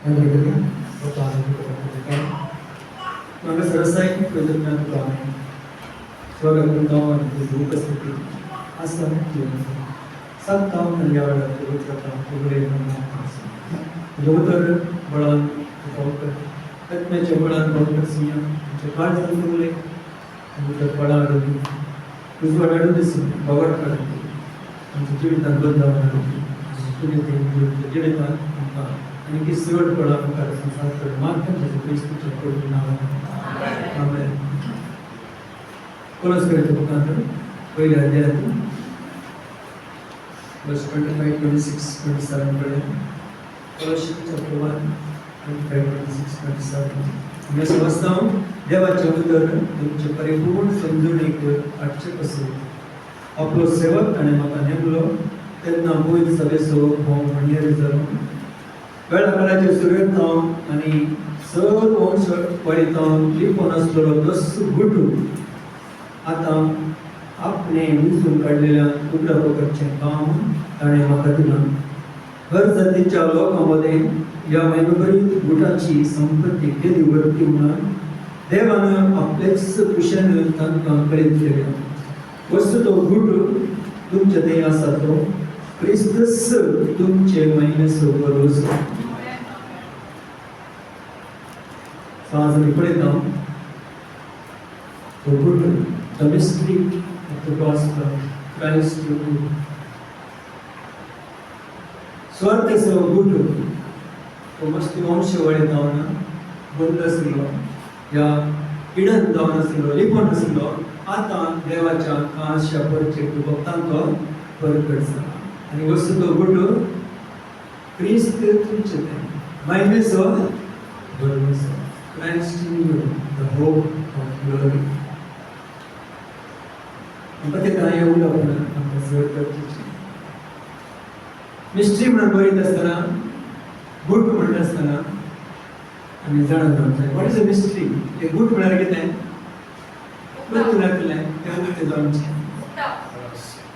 Hallelujah. Maka selesai perjalanan kami. Suara bertawan di buka seperti asal jiwa. 7 tahun menjawab beberapa program mengatasi. Jodoh bulan beberapa. Tapi cobalan beberapa siang. Coba jalan boleh. Beberapa pada ada. Usual ada di sini. Bawa kerja. Untuk jadi tanpa dalam. Jadi tanpa. इनकी सेवा बड़ा कर संसार पर माध्यम से क्रिस्त के प्रभु नाम में आमेन कोलस के मुखांतर पहले अध्याय verse 25 26 27 पढ़े Colossians chapter 1 25 26 27 मैं समझता हूँ देवाचे उदर तुमचे परिपूर्ण समजून एक अच्छे पसंद आपलो सेवक आणि म्हाका नेमलो तेन्ना मोहित सभेचो हो म्हणणे जालो वेळाकाळाचे सुरवेतांव आणि सर्व वंश पळयतांव लिपोन आसलेलो दस्सू गुटू आतां आपणे विंचून काडलेल्या तुकडा करचें काम ताणें म्हाका दिलां हर जातीच्या लोकांमध्ये ह्या महिमभरीत गुटाची संपत्ती केली व्हरची म्हणून देवान आपलेच कुशेन तांकां करीत केल्या वस्तू तो गुट तुमचे ते आसा तो क्रिस्तस तुमचे महिमेचो भरोसो आज मी पळयता तो गुट the mystery of the gospel Christ स्वार्थेचो गुट तो मस्त वंश वळयता बंद आशिल्लो ह्या इडन जावन आशिल्लो लिपोन आशिल्लो आतां देवाच्या काळशा परचे भक्तांक परगट जाला आणि वस्तू तो गुट क्रिस्त तुमचे ते महिमेचो भरोसो Christ in you, the hope of glory. आपण ते काय एवढं आपण सर्व करतो मिस्ट्री म्हणून बरीत असताना गुट म्हणत असताना आणि जाणत आमचं व्हॉट इज अ मिस्ट्री हे गुट म्हळ्यार कितें पण तुला केलें तेव्हा ते जाणचे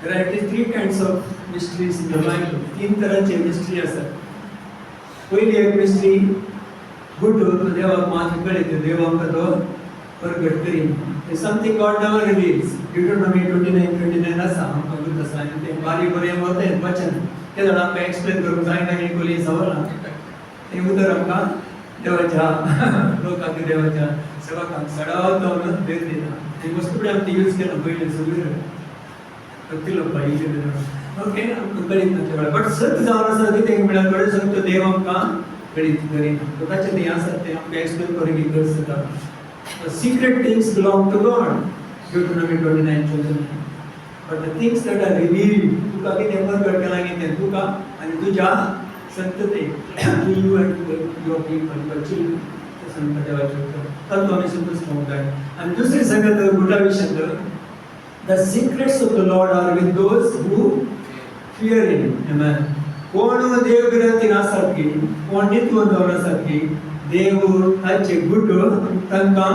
There are 3 kinds of mysteries in the Bible. 3 तरांचे मिस्ट्री आसात पहिली एक मिस्ट्री गुड तो देवाक मात कळयता देव आमकां तो प्रगट करीन it's something God never reveals Deuteronomy 29:29 आसा आमकां गुड आसा आनी ते बारी बरें वतें वचन ते जाण आमकां एक्सप्लेन करूंक जायना की कोली सवालां ते उदर आमकां देवाच्या लोकांक देवाच्या सेवकांक सडावता म्हणून भेट दिना ते वस्तू आमी यूज केला पयलीं सगळें प्रति लोक पाहिजे ओके आमकां कळीत ना ते बट सत्य जावन आसा कितें म्हळ्यार थोडे सांगता देव आमकां कळीत करीना स्वताचे ते आसात ते आमकां एक्सप्लेन करूंक एक गरज जाता The secret things belong to God. Deuteronomy 29:29. But the things that are revealed, तुका कितें प्रगट केलां कितें तुका आनी तुज्या संततेक to you and to your people, your children. ते सांगता देवाचें उतर. तातूंत आमी संतोश पावूंक जाय. आनी दुसरी सांगता गुटा विशय The secrets of the Lord are with those who fear Him. Amen. कोण देव विरतीन आसात की कोण नितवत जावन आसात की देव ताचे गुट तांकां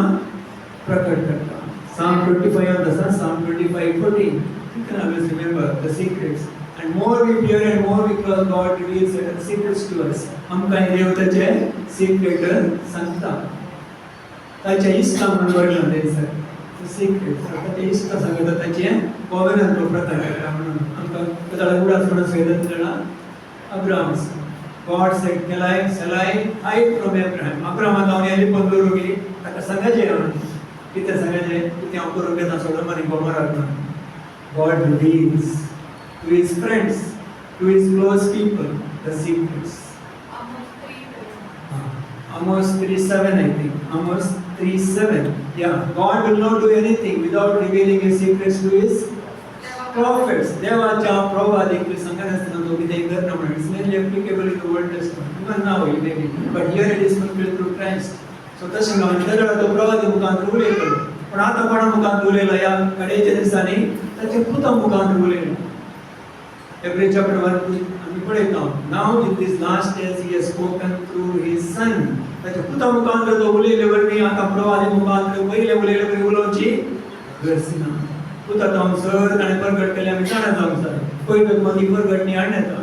प्रकट करता Psalm 25 आसा Psalm 25:14 you can always remember the secrets and more we fear and more we trust God reveals certain secrets to us आमकां देव ताचे सिक्रेट सांगता ताचे इश्ट म्हणून वर्णन दिसता सिक्रेट ताचे इश्ट सांगता ताचे कॉवेनंट प्रकट करता म्हणून आमकां कदाळ उडास म्हणून सांगता Abraham God said shall I hide from Abraham Abraham जावन येली पण दवरूंक ताका सांगायचे कितें सांगायचे कितें हांव करूंक येता सोडून आनी गोमोराक ना God reveals to his friends to his close people the secrets Amos 3:7 I think Amos 3:7 yeah God will not do anything without revealing his secrets to his prophets देवाच्या प्रवादिक सांगनासतना तो कितें करना म्हणून it's mainly applicable in the Old Testament even now it may be but here it is fulfilled through Christ so तशें म्हणून तेन्ना तो प्रवादी मुखांतर उलयतलो पण आतां कोणा मुखांतर उलयला ह्या कडेच्या दिसांनी ताचे पुता मुखांतर उलयलो एवरी चॅप्टर 1 आमी पळयता now in this last days he has spoken through his son ताचे पुता मुखांतर तो उलयले वरवीं आतां प्रवादी मुखांतर पयले उलयले वरवीं उलोवची गरज ना पुता जावन सर ताणें प्रगट केलें आमी जाणा जावंक जाय पयलीं मदीं प्रगटणी हाडून येता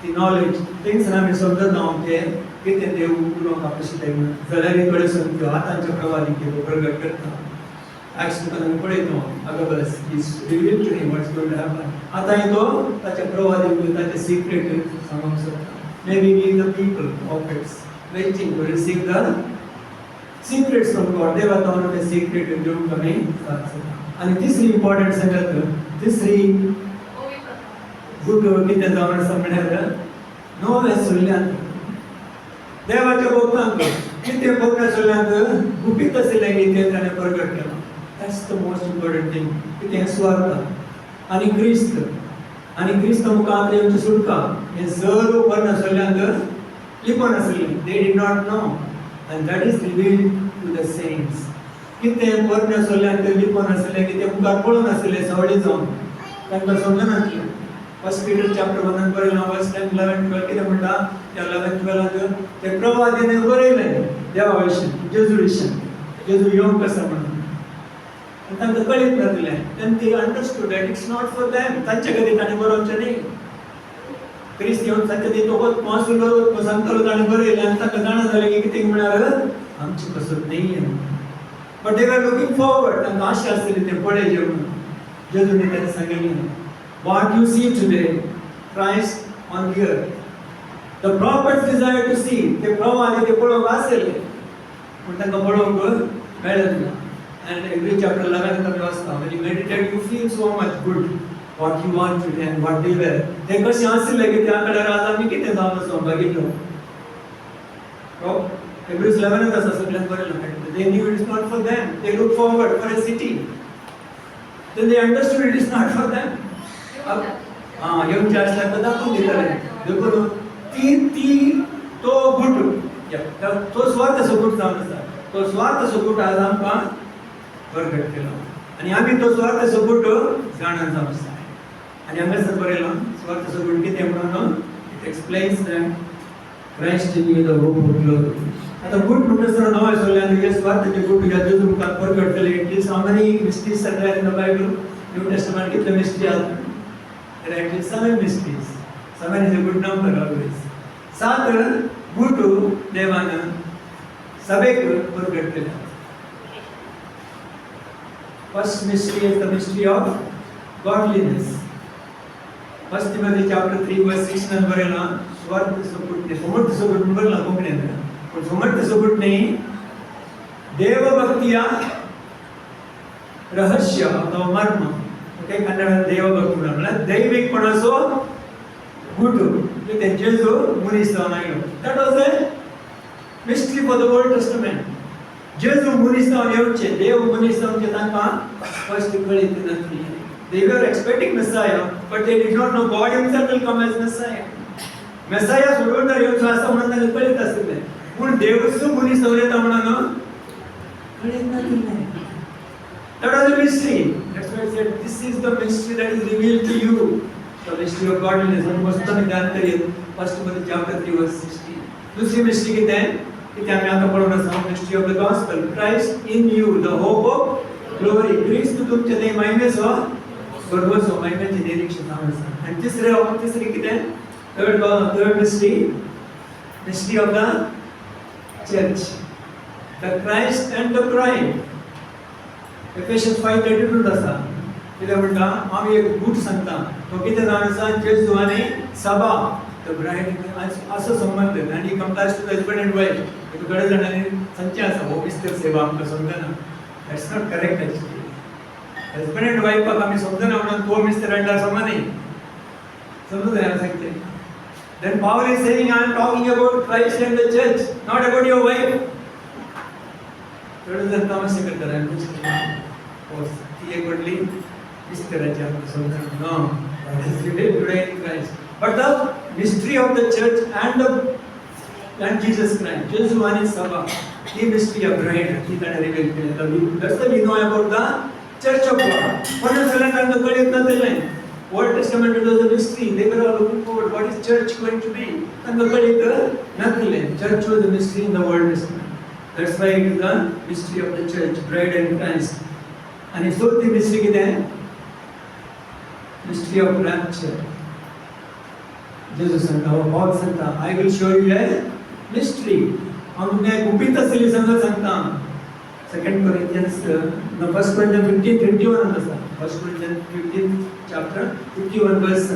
ती नॉलेज थिंग्स आमी समजत हांव ते कितें देव उलोवंक आपयता तेन्ना जाल्यार थोडे संतो आतांच्या प्रवादी केलो प्रगट करता ॲक्ट्स आमी पळयता Agabus is reveal to him what's going to happen आतां तो ताच्या प्रवादी ताचे सिक्रेट सांगूंक सोदता maybe we the people prophets waiting to receive the secrets from God देवा तावन ते सिक्रेट घेवंक आमी आनी तिसरी इम्पॉर्टंट सांगत तिसरी गुड कितें जावन आसा म्हळ्यार नवे सुल्ल्यांत देवाच्या भक्तांक कितें भक्ता सुल्ल्यांत गुपीत आशिल्लें कितें ताणें प्रगट केलां that's the most important thing कितें स्वार्थ आनी क्रिस्त मुखार आमची सुटका हें सर्व बरें आशिल्ल्यांत लिपोन आशिल्लें they did not know and that is revealed to the saints कितें बरें आशिल्ल्यांत लिपोन आशिल्लें कितें मुखार पळोवन आशिल्लें सवळी जावन तांकां समजनासलें फर्स्ट पीटर चॅप्टर 1 बरयलां वर्स 10 11 12 कितें म्हणटा त्या 11 12 ते प्रवादीने बरयलें देवा विशीं जेजू विशीं जेजू येवंक आसा म्हणून तांकां कळीत नासलें then they understood that it's not for them तांचे खातीर ताणें बरोवचें न्ही क्रिस्त येवन तांचे खातीर तो पावसुलो सांगतालो ताणें बरयलें आनी तांकां जाणा जालें की कितें म्हळ्यार आमची कसोत न्ही but they were looking forward तांकां आशा आसली तें पळयचें म्हणून जेजूने ताणें सांगिल्लें what you see today Christ on the earth the prophets desire to see ते प्रवादी ते पळोवंक आसले पूण तांकां पळोवंक मेळना and every chapter 11 आमी वाचता when you meditate you feel so much good what you want to and what they were ते कशें आसले की त्या काळार आज आमी कितें जावन आसा बघितलो Hebrews 11 आसा सगळ्यांक बरयलां they knew it is not for them they look forward for a city then they understood it is not for them येवचे आसल्यार तो दाखोवन दिताले देखून ती तो गुट तो स्वार्थ गुट जावन आसा तो स्वार्थ गुट आज आमकां प्रगट केलो आनी आमी तो स्वार्थ गुट जाणा जावन आसा आनी हांगासर बरयलां स्वार्थ गुट कितें म्हणून it explains that Christ in you the hope of glory आतां गुट म्हणटा नवे सोल्ल्यान हे स्वार्थाचे गुट ह्या जेजू मुखार प्रगट केले it is how many mysteries are there in the Bible New Testament कितले मिस्ट्री आसा There are actually 7 mysteries. 7 is a good number always. 7 गुट देवानं सभेक प्रगट केला. First mystery is the mystery of godliness. First Timothy chapter 3 verse 6 नं बरेला स्वार्थ सगुटने समर्थ सगुट बरेला कोंकणीन पण समर्थ सगुटने देवभक्तिया रहस्य अथवा मर्म ओके कन्नड देवभक्ती म्हणल्यार दैविकपणाचो गुट ते जेजू मनीस जावन आयलो that was a mystery for the Old Testament जेजू मनीस जावन येवचे देव मनीस जावचे तांकां फर्स्ट कळीत नासली they were expecting messiah but they did not know god himself will come as messiah सोडून तर येवचो आसा म्हणून तांकां कळीत आसलें पूण देवच मनीस जावन येता म्हणून कळीत नासलें that was a mystery that's why I said this is the mystery that is revealed to you the mystery of godliness and most of the ज्ञान करिए first Timothy chapter 3 verse 16 दूसरी mystery कितें है कि आम्ही आता पढून आसा mystery of the gospel Christ in you the hope of glory Christ तुमचे ते महिमेचो गर्वसो महिमेचे निरीक्षण आसा आणि तिसरी कितें third mystery of the church the Christ and the bride Ephesians 5:32 आसा कितें म्हणटा आमी एक गुट सांगता तो कितें जावन आसा जेजू आनी सभा द ब्राइड असो संबंध आनी compares to husband and wife एक थोडे जाणांनी सांगचे आसा हो मिस्टर सेवा आमकां समजना that's not correct actually husband and वाइफाक आमी समजना म्हणून तो मिस्टर एंड समा न्ही समजून जाय सांगते देन पावल is saying I am talking about Christ and the church not about your wife थोडे जण तमाशे करतात ती एक म्हटली मिस्टराची आमकां समजना no that is revealed today in Christ but the mystery of the church and Jesus Christ जेजू आणि सभा ही mystery of bride ही ताणे रिव्हील केली that's the we know about the church of God पण सगळ्यांना कळत नसलें Old Testament it was a mystery they were all looking forward what is church going to be तांकां कळत नसलें church was a mystery in the Old Testament that's why it is the mystery of the church bride and Christ आणि चौथी mystery कितें mystery of rapture Jesus सांगता Paul सांगता I will show you a mystery हमने गुपित असली समज सांगता सेकंड कोरिंथियन्स न फर्स्ट कोरिंथियन्स 15:51 आसा फर्स्ट कोरिंथियन्स 15 चॅप्टर 51 वर्स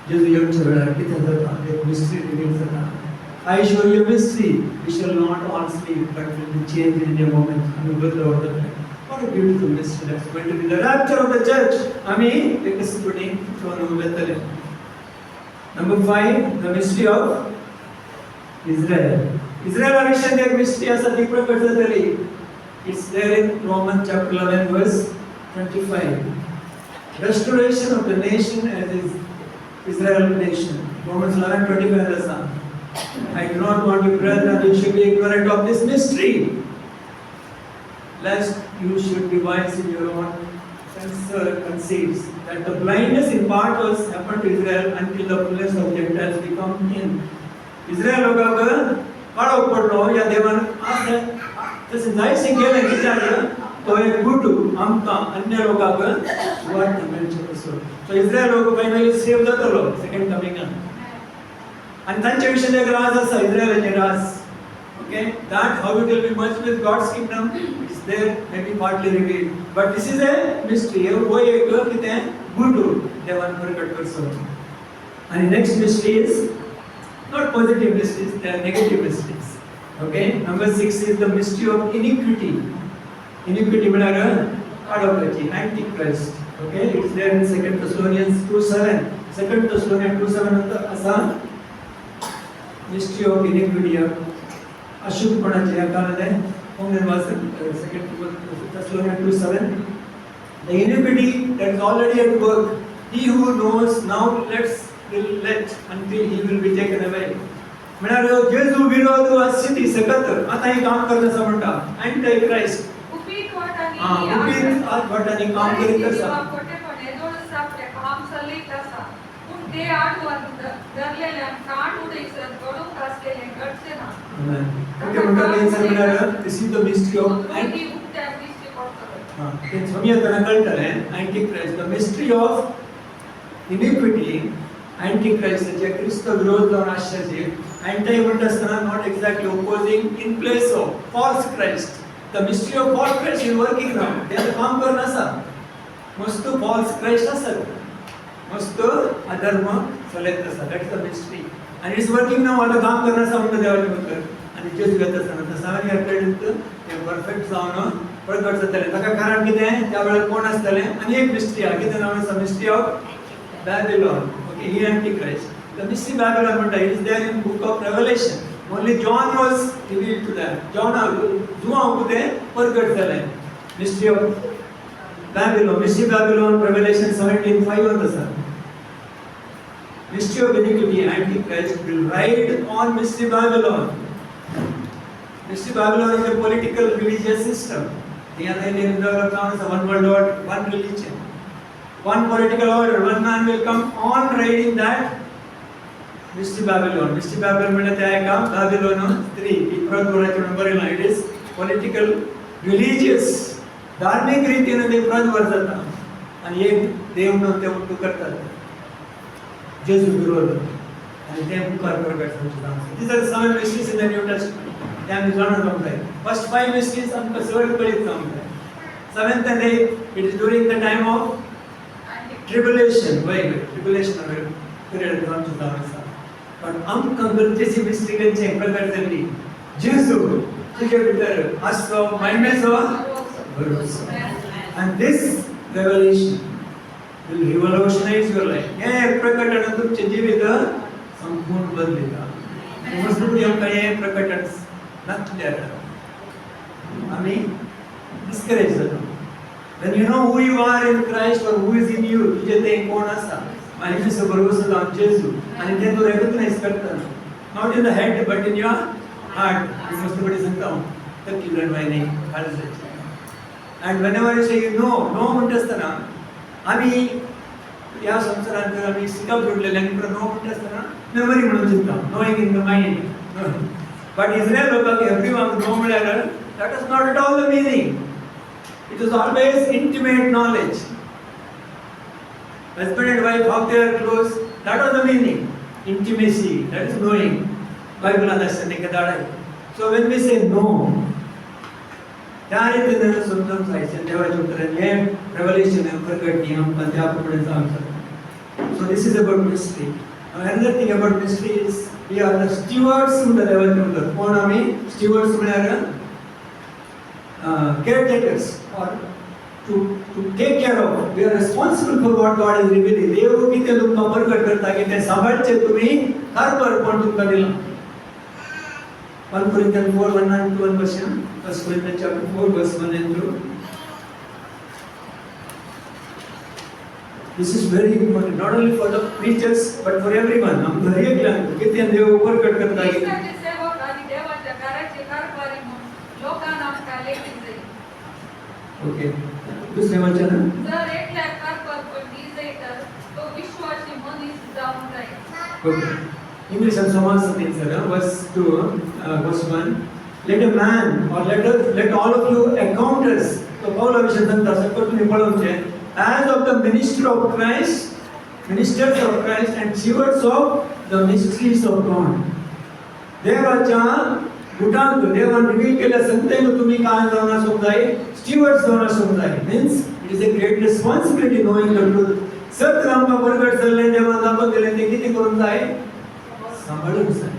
जेजू येवच्या वेळार कितें जाता एक मिस्ट्री रिवील जाता I show you a mystery we shall not all sleep but will be changed in a moment आमी बदलो वतले what a beautiful mystery that's going to be the rapture of the church आमी एकसपणी throne उलयतले number 5 the mystery of Israel विषय एक mystery आसा ती प्रकट जातली it's there in Romans chapter 11 verse 25 restoration of the nation as is Israel nation Romans 11:25 आसा I do not want you brethren that you should be ignorant of this mystery lest you should be wise in your own conceits that the blindness in part was happened to Israel until the fullness of Gentiles become in Israel लोकांक काळो पडलो या देवान आसा तसे जायशे गेले विचार तो एक गुटू आमकां अन्य लोकांक वाट मेळचे कसो सो इस्रायल लोक फायनली सेव जातलो सेकंड कमिंगान आणि तांच्या विशयी एक राज आसा इस्रायलाचे राज okay that how it will be merged with God's kingdom is there maybe partly revealed but this is a mystery वो एक कितें गुटू देवान प्रकट करसो आणि next mystery is not positive mysteries they are negative mysteries okay number 6 is the mystery of iniquity म्हळ्यार काडोवपाची antichrist okay it's there in second Thessalonians 2:7 second Thessalonians 2:7 आसा mystery of iniquity अशुद्धपणाचे या काळाने होंगे वाचन second Thessalonians 2:7 the iniquity that is already at work he who knows now will let until he will be taken away म्हळ्यार जेजू विरोध स्थिती सकत आता हे काम करण्याचा म्हणटा अँटी क्राइस्ट गुपित वाटांनी काम करीत आसा खोटेपणे दोन सापटे काम चलित आसा पूण ते आठवण धरलेल्या काट उडयसर गडून कासलेले घडचे ना ओके म्हणटाले सर म्हळ्यार this is the mystery of anti उक्त्या मिस्ट्री करतले ते समयतना कळटले anti Christ the mystery of iniquity anti Christ जे ख्रिस्त विरोध जावन आसचे अँटी म्हणटा आसतना not exactly opposing in place of false Christ the mystery of false Christ is working now ते काम करना आसा मस्त फॉल्स क्राइस्ट आसत मस्त अधर्म चलत आसा दॅट इज द मिस्ट्री आणि इट्स वर्किंग नाउ आता काम करना आसा म्हणटा देवाचे भितर आणि जेजू घेता आसतना तसावेन एप्रेंट ते परफेक्ट जावन प्रकट जातले ताका कारण कितें त्या वेळार कोण आसतले आणि एक मिस्ट्री आहा कितें नाव आसा mystery of Babylon okay he Antichrist the mystery Babylon म्हणटा it is there in book of Revelation only John was revealed to them John जुआं कितें प्रकट जालें mystery of Babylon mystery Babylon Revelation 17:5 आसा mystery of iniquity antichrist will ride on mystery Babylon mystery Babylon is a political religious system here they live in the one world order one religion one political order one man will come on riding that mystery Babylon म्हणजे ते आहे का Babylon 3 इफ्रात वराचे number आहे it is political religious धार्मिक रीतीने ते प्रज्वर जातात आणि एक देव न ते उठू करतात जेजू विरोध आणि ते मुखार प्रकट करतात these are seven mysteries in the New Testament ते आम्ही जाणून घेतले first five mysteries आमकां सगळे कळीत जावंक seventh and eighth it is during the time of tribulation tribulation period जावंक जाता पण आमकां गरजेची मिस्ट्री केंचे प्रकट जाली जेजू तुजे भितर आसलो महिमेचो भरोसो and this revelation will revolutionize your life हे प्रकटन तुमचे जीवित संपूर्ण बदलिता म्हणून आमकां हे प्रकटन नासल्यार आमी डिस्करेज जाता when you know who you are in Christ or who is in you तुजे ते कोण आसा महिमेचो भरोसो जावन जेजू आणि ते तू रेकग्नाइज करता not in the head but in your heart you must बडी सांगता तर किरण वायने heart and whenever you say you know म्हणटा आसतना आमी या संवसारांत आमी शिकप जोडलेले आनी नो म्हणटा आसतना मेमरी म्हणून चिंता knowing in the mind but Israel लोकांक एवरीवन नो म्हळ्यार that is not at all the meaning it is always intimate knowledge husband and wife how they are close that was the meaning intimacy that is knowing Bible understanding केदाळ आहे. So when we say no, त्या रीतीने समजून जायचं देवाच्या उत्तराने हे revelation प्रकटणी आमकां त्या प्रमाणे जावं. So this is about mystery. Another thing about mystery is we are the stewards म्हणटा देवाचे उतर. कोण आमी स्टीवर्ड्स म्हळ्यार caretakers or to take care of. We are responsible for what God is revealing. देव कितें तुमकां प्रकट करता की तें सांबाळचें तुमी कारभारपण तुमकां दिलां. 1 Corinthians 4:1 and 2 version. 1 Corinthians chapter 4 verse 1 and 2. This is very important, not only for the preachers but for everyone. हम हर एक लोग कितें देव प्रकट करता की ख्रिस्ताचे सेवक आणि देवाच्या घराचे कारभारी म्हणून लोकांना आमकां लेखीत जाईल. ओके. दुसरें वचन जर एकल्याक कारभारपण दिली तर तो विश्वासी मनीस जावन जाईल. Okay. English and Samaj Satin verse 2, verse 1. Let a man or let all of you accounters. तो पाऊला विषय सांगता सकट तुम्ही पळोवचे as of the minister of Christ, ministers of Christ and stewards of the mysteries of God. देवाच्या गुटांक देवान reveal केल्या संतेन तुम्ही काय जावन आसूंक जाय, स्टीवर्ड्स जावन आसूंक जाय. Means it is a great responsibility knowing the truth. सत्य आमकां प्रगट जाल्लें देवान दाखोवन दिलें तें कितें करूंक जाय, सांबाळूंक जाय.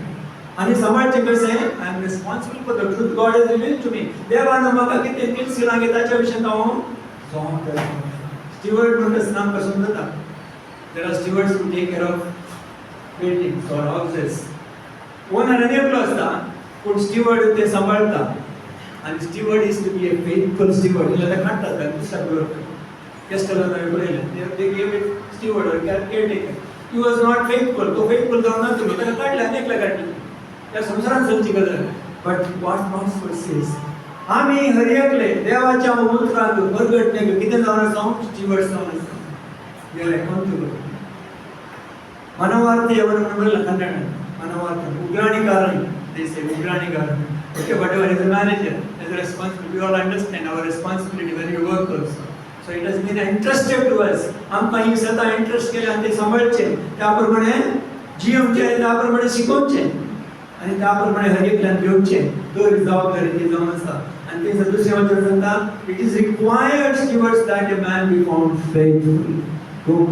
आनी सांबाळचें कशें, I am responsible for the truth God has revealed to me. देवान म्हाका कितें किल्स सांगे ताच्या विशयी हांव जबाबदार. स्टीवर्ड म्हणटा आमकां समजता. There are stewards who take care of buildings or houses. Owner एकलो आसता पूण स्टीवर्ड ते सांबाळटा. आनी steward is to be a faithful steward. इल्ले ते काडटात आनी दुसऱ्याक दवरतात. कॅस्टलान हांवें पळयलें they gave it steward or caretaker. He was not faithful. तो faithful जावन नासलो. ताका काडलें आनी एकल्या काडलें. त्या संवसारांत चलची गजाल. But what God's says, आमी हर एकले देवाच्या उतराक प्रगटणेक कितें जावन आसा, स्टीवर्ड्स जावन आसा. We are accountable. मनवार्थी एवं बरयलां कन्नडान. मनवार्थी उग्राणिकारणी. They say उग्राणिकारणी. Okay, whatever is a manager, as a responsibility, we all understand our responsibility when we work also. So it has been entrusted to us. आमकां ही सदा इंटरेस्ट केले आनी ते सांबाळचे. त्या प्रमाणे जियोवचे आनी त्या प्रमाणे शिकोवचे आनी त्या प्रमाणे हर एकल्यान घेवचे. तर जबाबदारी ती जावन आसा. आनी ते दुसरें वचन सांगता, it is required stewards that a man be found faithful. तूं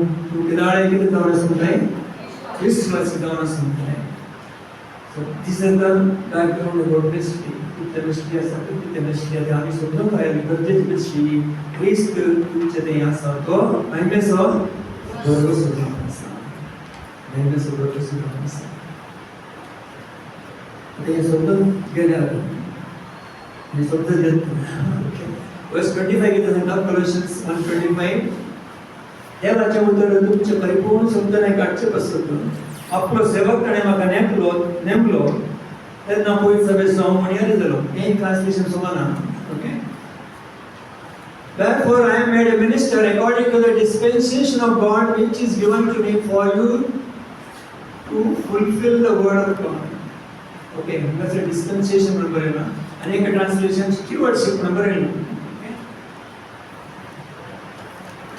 किदाळे कितें जावन आसूंक जाय, विश्वासी जावन आसूंक जाय. सो this is the background about mystery. कितें मिस्ट्री आसा, कितें मिस्ट्री आसा आमी समजूंक जाय. गरजेची मिस्ट्री क्रिस्त तुमचे थंय आसा तो महिमेचो बरो सुदार आसा. महिमेचो बरो सुदार आसा. ते समजून गेल्यार आनी समजून घेतले. वर्स 25 कितें सांगता, कोलोसियन्स 1:25. देवाचें उतर तुमचे परिपूर्ण समजून काडचे पासून आपलो सेवक ताणें म्हाका नेमलो तेन्ना पयलीं सगळें सवमणियारी जालो. हें ट्रान्सलेशन समाना. Okay. Therefore I am made a minister according to the dispensation of God which is given to me for you to fulfill the word of God. Okay, that's a dispensation number है ना. अनेक translation stewardship number है ना. Okay.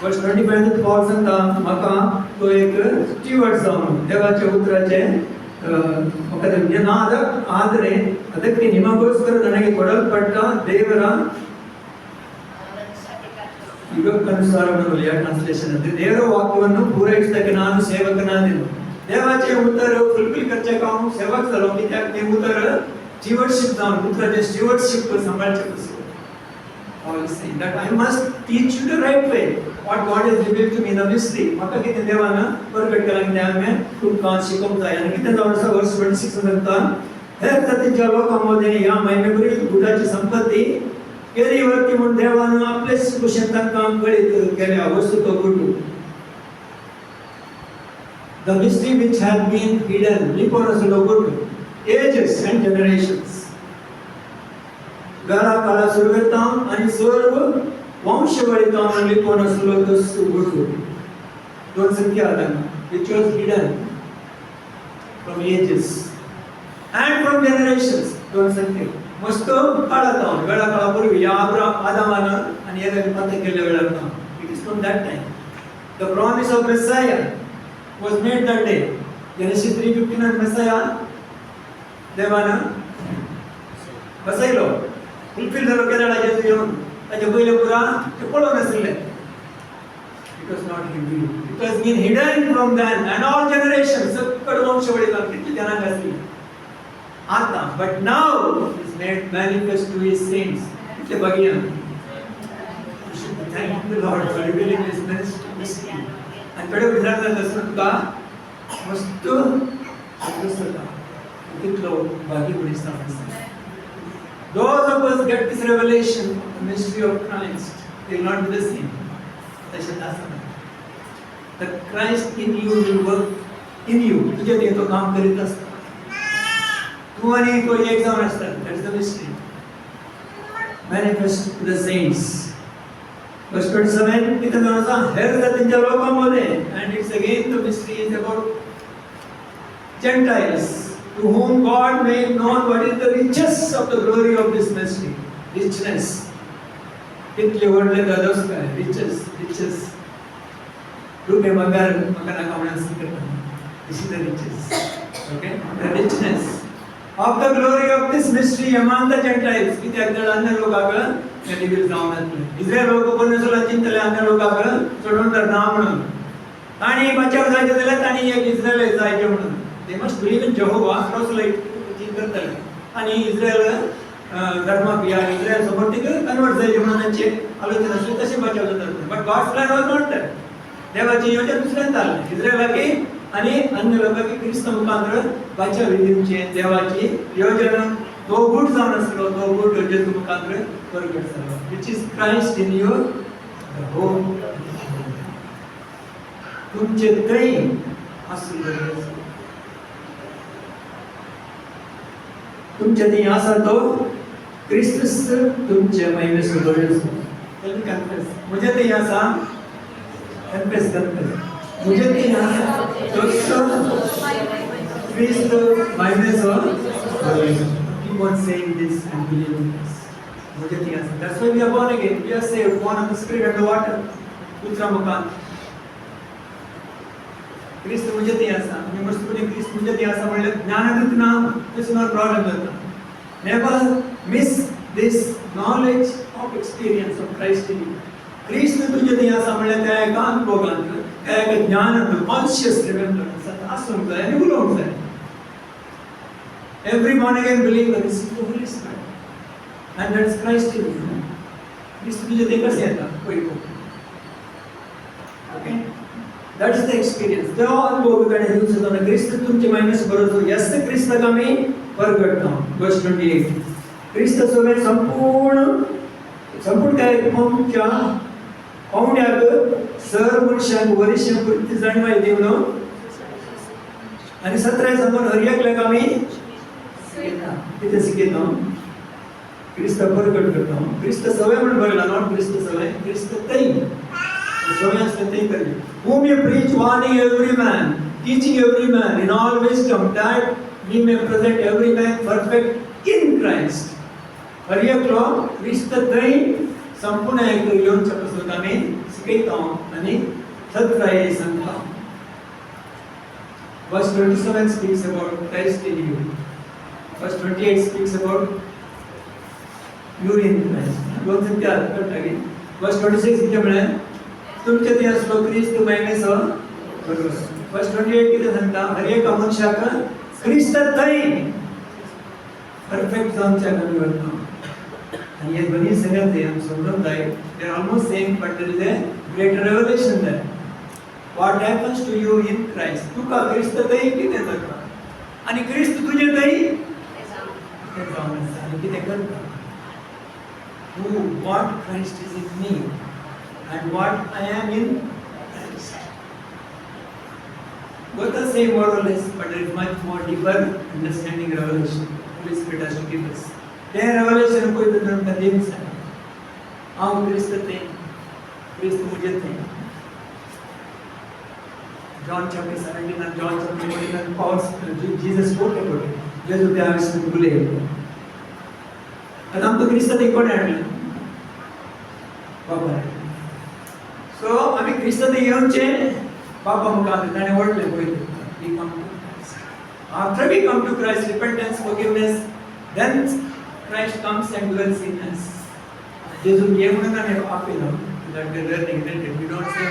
Verse 25 में Paul सांगता म्हाका तो एक steward जावन देवाच्या उतराचे म्हाका नाद आदरे ಅದಕ್ಕೆ ನಿಮಗೋಸ್ಕರ ನನಗೆ ಕೊಡಲ್ಪಟ್ಟ ದೇವರ ಯುಗಕ್ಕನುಸಾರವನ್ನು ಟ್ರಾನ್ಸ್ಲೇಷನ್ ಅಂದ್ರೆ ದೇವರ ವಾಕ್ಯವನ್ನು ಪೂರೈಸಲಿಕ್ಕೆ ನಾನು ಸೇವಕನಾದೆನು. देवाचे उतर फुलफिल करचे काम सेवक जालो कित्याक ते उतर स्टीवर्डशिप जावन उतराचे स्टीवर्डशिप सांभाळचे पसून. Paul is saying that I must teach you the right way what God has revealed to me in the mystery. म्हाका कितें देवान प्रकट केलां की हांवें तुमकां शिकोवंक जाय. आनी कितें जावन आसा वर्स 26 सांगता, हेर जातीच्या लोकांमध्ये ह्या महिमेभरीत गुटाची संपत्ती केली वरती म्हणून देवान आपलेच कुशें तांकां कळीत केल्या. वस्तू तो गुटू the mystery which had been hidden before us ages and generations. घरा काळा सुरवेतां आनी सर्व वंशवळीतां लिपोवन आसलो तो गुटू. दोन संख्या तांकां which was hidden from ages and from generations. दोन संख्या मस्त काळात वेळा काळा पूर्वी या आदामान आनी एवेन पाते केले वेळार. It is from that time the promise of Messiah was made that day. Genesis 3:15 and Messiah देवानं बसयलो फुलफिल जालो केदारा जेजू येवन ताचे पयले पुरा ते पळोवन आसले. It was not revealed. It was been hidden from them and all generations. सकट वंशवळीला कितली जाणांक आसली. आता but now is made manifest to his saints. कितले बघिया. We should thank the Lord for revealing this mystery. आणि कडे विचारतात असं तुका मस्त संतोषता. कितलो भागी बुडीस्ता. Those of us get this revelation of the mystery of Christ, they will not be the same. The Christ in you will work in you. तुझे ते तो काम करीत असता. तू आणि तो एक जाऊन असतात. That is the mystery. Manifest to the saints. Verse 27, तिथे जाऊन असा हेर जातींच्या लोकांमध्ये, and it's again the mystery is about Gentiles, to whom God made known what is the riches of the glory of this mystery. Richness. कितले व्हडले दादोस काय riches. रुपये मगर अकाउंट करता. This is the riches. Okay? The richness of the glory of this mystery among the Gentiles. कित्याक तर अन्य लोकांकडे त्यांनी बिल जाऊन आले. इस्रायल लोक परमेश्वराला चिंतले अन्य लोकांकडे सोडून तर ना म्हणून. आणि बचाव जायचे जाल्यार ताणी एक इस्रायल जायचे म्हणून. They must believe in Jehovah, proselyte करतले. आणि इस्रायल धर्माक या इस्रायल समोर ते कन्वर्ट जायचे म्हणून त्यांचे आलोचना असली तसे बचाव जातात. But God's plan was not that. देवाची योजना दुसऱ्यांदा आली. इस्रायलाकी आणि अन्य लोकांकी ख्रिस्त मुखांतर बचाव विधींचे देवाची योजना तो गुट जावन आसलो. तो गुट जेजू मुखांतर प्रगट जालो. Which is Christ in you the hope. तुमचे थंय आसलो. तुमच्या ती आसा तो क्रिस्तस तुमचे महिमे सुदोळ्यो. Tell me confess. मुझे ते आसा confess. मुझे ते आसा तो क्रिस्त महिमे सुदोळ्यो. Keep on saying this and believe in this. मुझे ते आसा. That's why we are born again. We are saved, born of the Spirit and the water. पुत्रा मुखान क्रिस्त मुझे ते आसा. मी मस्तपणे क्रिस्त मुझे ते आसा म्हणले ज्ञानातीत नाम इज नॉट प्रॉब्लेम जाता. Never miss this knowledge of experience of Christ in you. क्रिस्त तुझे ते आसा म्हणले त्या एका अनुभवान त्या एका ज्ञानात कॉन्शियस रिमेंबर आसूंक जाय आनी उलोवंक जाय. Every born again believer is the Holy Spirit. And that is Christ in you. क्रिस्त तुझे ते कसे येता पळय. Okay? That is the experience. तो अनुभव कडे येऊन जाताना ख्रिस्त तुमचे मायनस बरोबर यस ख्रिस्त आमी प्रगट जाऊ. Verse 28. ख्रिस्त सोबे संपूर्ण काय तुमच्या पावण्याक सर मनशांक वरिश्ठ कृती जाणवाय दिवनो आणि 17 समोर हर एकल्याक आमी कितें शिकयता. क्रिस्त प्रगट करता. क्रिस्त सवय म्हणून बरयला. नॉट क्रिस्त सवय. क्रिस्त तै सवय असते ते करले. Whom you preach, warning every man, teaching every man in all wisdom, that we may present every man perfect in Christ. हर एकलो क्रिस्त थंय संपूर्ण एक येवच्या पासून आमी शिकयता आनी सत्य सांगता. Verse 27 speaks about Christ in you. Verse 28 speaks about you in Christ. दोन सत्य करता. Verse 26 कितें म्हळ्यार तुमचे ते असलो क्रिस्त महिमेचो बरोबर. Verse 28 कितें सांगता. हर एक मनशाक क्रिस्त थंय परफेक्ट जावच्या कमी वता. आणि हे दोन्ही सगळ्यात ते आमी समजून जाय. They are almost same but there is a greater revelation there. What happens to you in Christ. तुका क्रिस्त थंय कितें जाता आणि क्रिस्त तुजे थंय जावन आसा आनी कितें करता. Who what Christ is in me and what I am in Christ. Both are same more or less, but there is much more deeper understanding revelation. Holy Spirit has to give us. Their revelation कोई तो धर्म का दिन से. हम क्रिस्त थे, क्रिस्त मुझे थे. John chapter 17 and John chapter 14 and Paul, Jesus spoke about it. Jesus they are saying बोले. और हम तो क्रिस्त थे कौन है? बाबा. So आम्ही क्रिस्त थे येऊनचे बाबा मुखात त्याने ओळखले पहिले. He come to Christ. After we come to Christ, repentance, forgiveness, then Christ comes and dwells in us. जेजू ये म्हणून आम्ही आपलं that we are learning that we don't say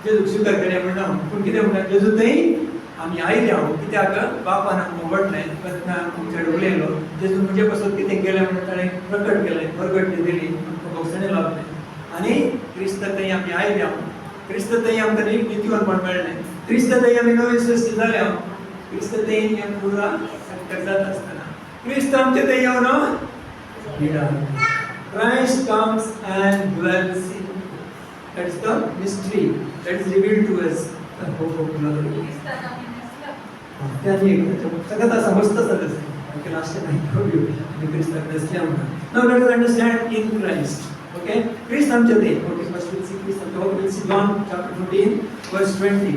जेजू स्वीकार केले म्हणून पण किती म्हणतात जेजू तेही आम्ही आयले आहोत कित्याक बापानं मोडलंय पण तुमच्या डोळेलो जेजू म्हणजे पासून किती गेले म्हणून ताणे प्रकट केलंय प्रगटने दिली भोगसणे लाभले आणि ख्रिस्त तेही आम्ही आयले आहोत ख्रिस्त तेही आमकां नितीवन पण मेळ्ळें ख्रिस्त तेही आम्ही नवी सृष्टी जाले आहोत ख्रिस्त तेही आमी पुरा सत्य जात असताना ख्रिस्त आमचे तेही येवन विडा Christ comes and dwells in. That is the mystery that is revealed to us. The hope of glory. त्याने सगळ्यात असा मस्त चालत आहे लास्ट टाइम मी ख्रिस्ताक नसल्यामुळे now let us understand in Christ okay ख्रिस्त आमचे ते ओके फर्स्ट विल सी ख्रिस्त आमचे will see John chapter 14 verse 20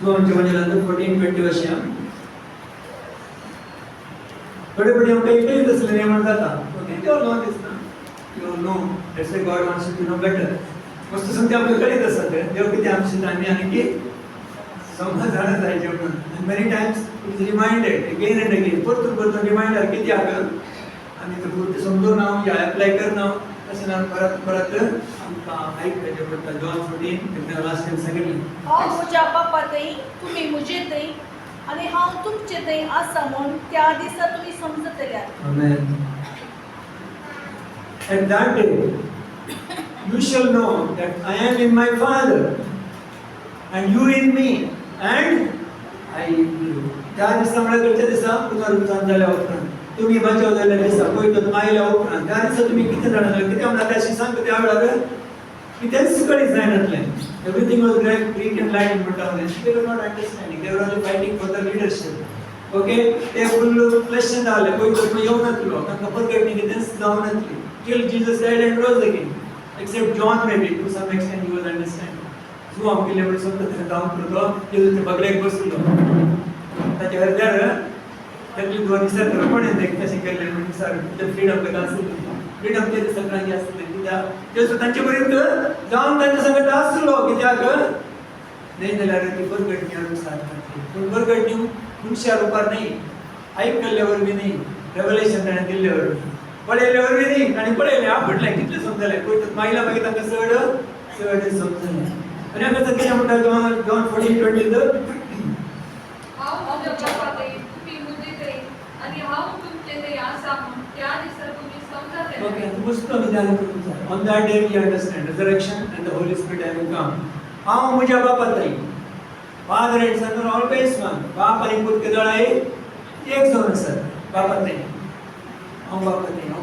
John जेवणानंतर 14:20 वर्षा बडे बडे आमकां एकही दसले नाही म्हणतात ओके ते all know this You know, that's why God wants you to know better. वस्तू संगती आपल्याला कळत असतात देव किती आमची आम्ही आणि की समजायला जायचे म्हणून and many times it is reminded again and again परतून रिमाइंडर किती आगं आणि ते पूर्ण समजून नाव या अप्लाय करणं असं ना परत आमकां ऐकायचे पडटा जॉन 14 एकदा लास्ट टाइम सांगितलं हांव म्हज्या बापा थंय तुमी म्हजे थंय आनी हांव तुमचे थंय आसा म्हूण त्या दिसा तुमी समजतल्यात Amen. At that day, you shall know that I am in my Father, and you in me, and I in you. त्या दिवसा म्हणल्याच्या दिसा पुनरुत्थान झाल्या उपरांत तुम्ही बचावलेल्या दिसा पळयत मायल्या उपरांत त्या दिसा तुम्ही किती जाणाले किती म्हणला त्याशी सांगता त्या वेळार कितेंच कळीच जायनातलें everything was Greek and light म्हणटा they were not understanding they were only fighting for the leadership okay ते फुल फ्लॅश जाले पळयत येवं नासलो तांकां परगटणी कितेंच जावं नासली till Jesus died and rose again. Except John maybe to some extent he was understanding. जो आमगे लेवल स्वतः डाउन करतो जेजू ते बगलेक बसलो ताचे हृदयार त्यातली दोन दिसार पण एक तशें केल्लें म्हणून दिसार ते फ्रीडम कथा आसली फ्रीडम ते सगळ्यांची आसली कित्याक जेजू तांचे पर्यंत जावन तांचे संगत आसलो कित्याक नाही जाल्यार ती परगटणी अनुसार पूण परगटणी मनशा रुपार नाही आयकल्ल्यावर बी नाही रेवलेशन ताणें दिल्ल्यावर पळयल्यावर बी न्ही आनी पळयलें आपटलें कितलें समजलें पळयत मायला मागीर तांकां चड समजलें आनी हांगा कितें म्हणटा जॉन 14:20 हांव म्हज्या बापा थंय तुमी म्हजे थंय आनी हांव तुमचे थंय आसा म्हूण त्या दिसा तुमी समजतले ओके मस्त विचार करूंक जाय on that day we understand resurrection and the holy spirit have come हांव म्हज्या बापा थंय father and son are always one बाप आनी पूत केदळ एक जावन आसात बापा थंय हांव बापा थंय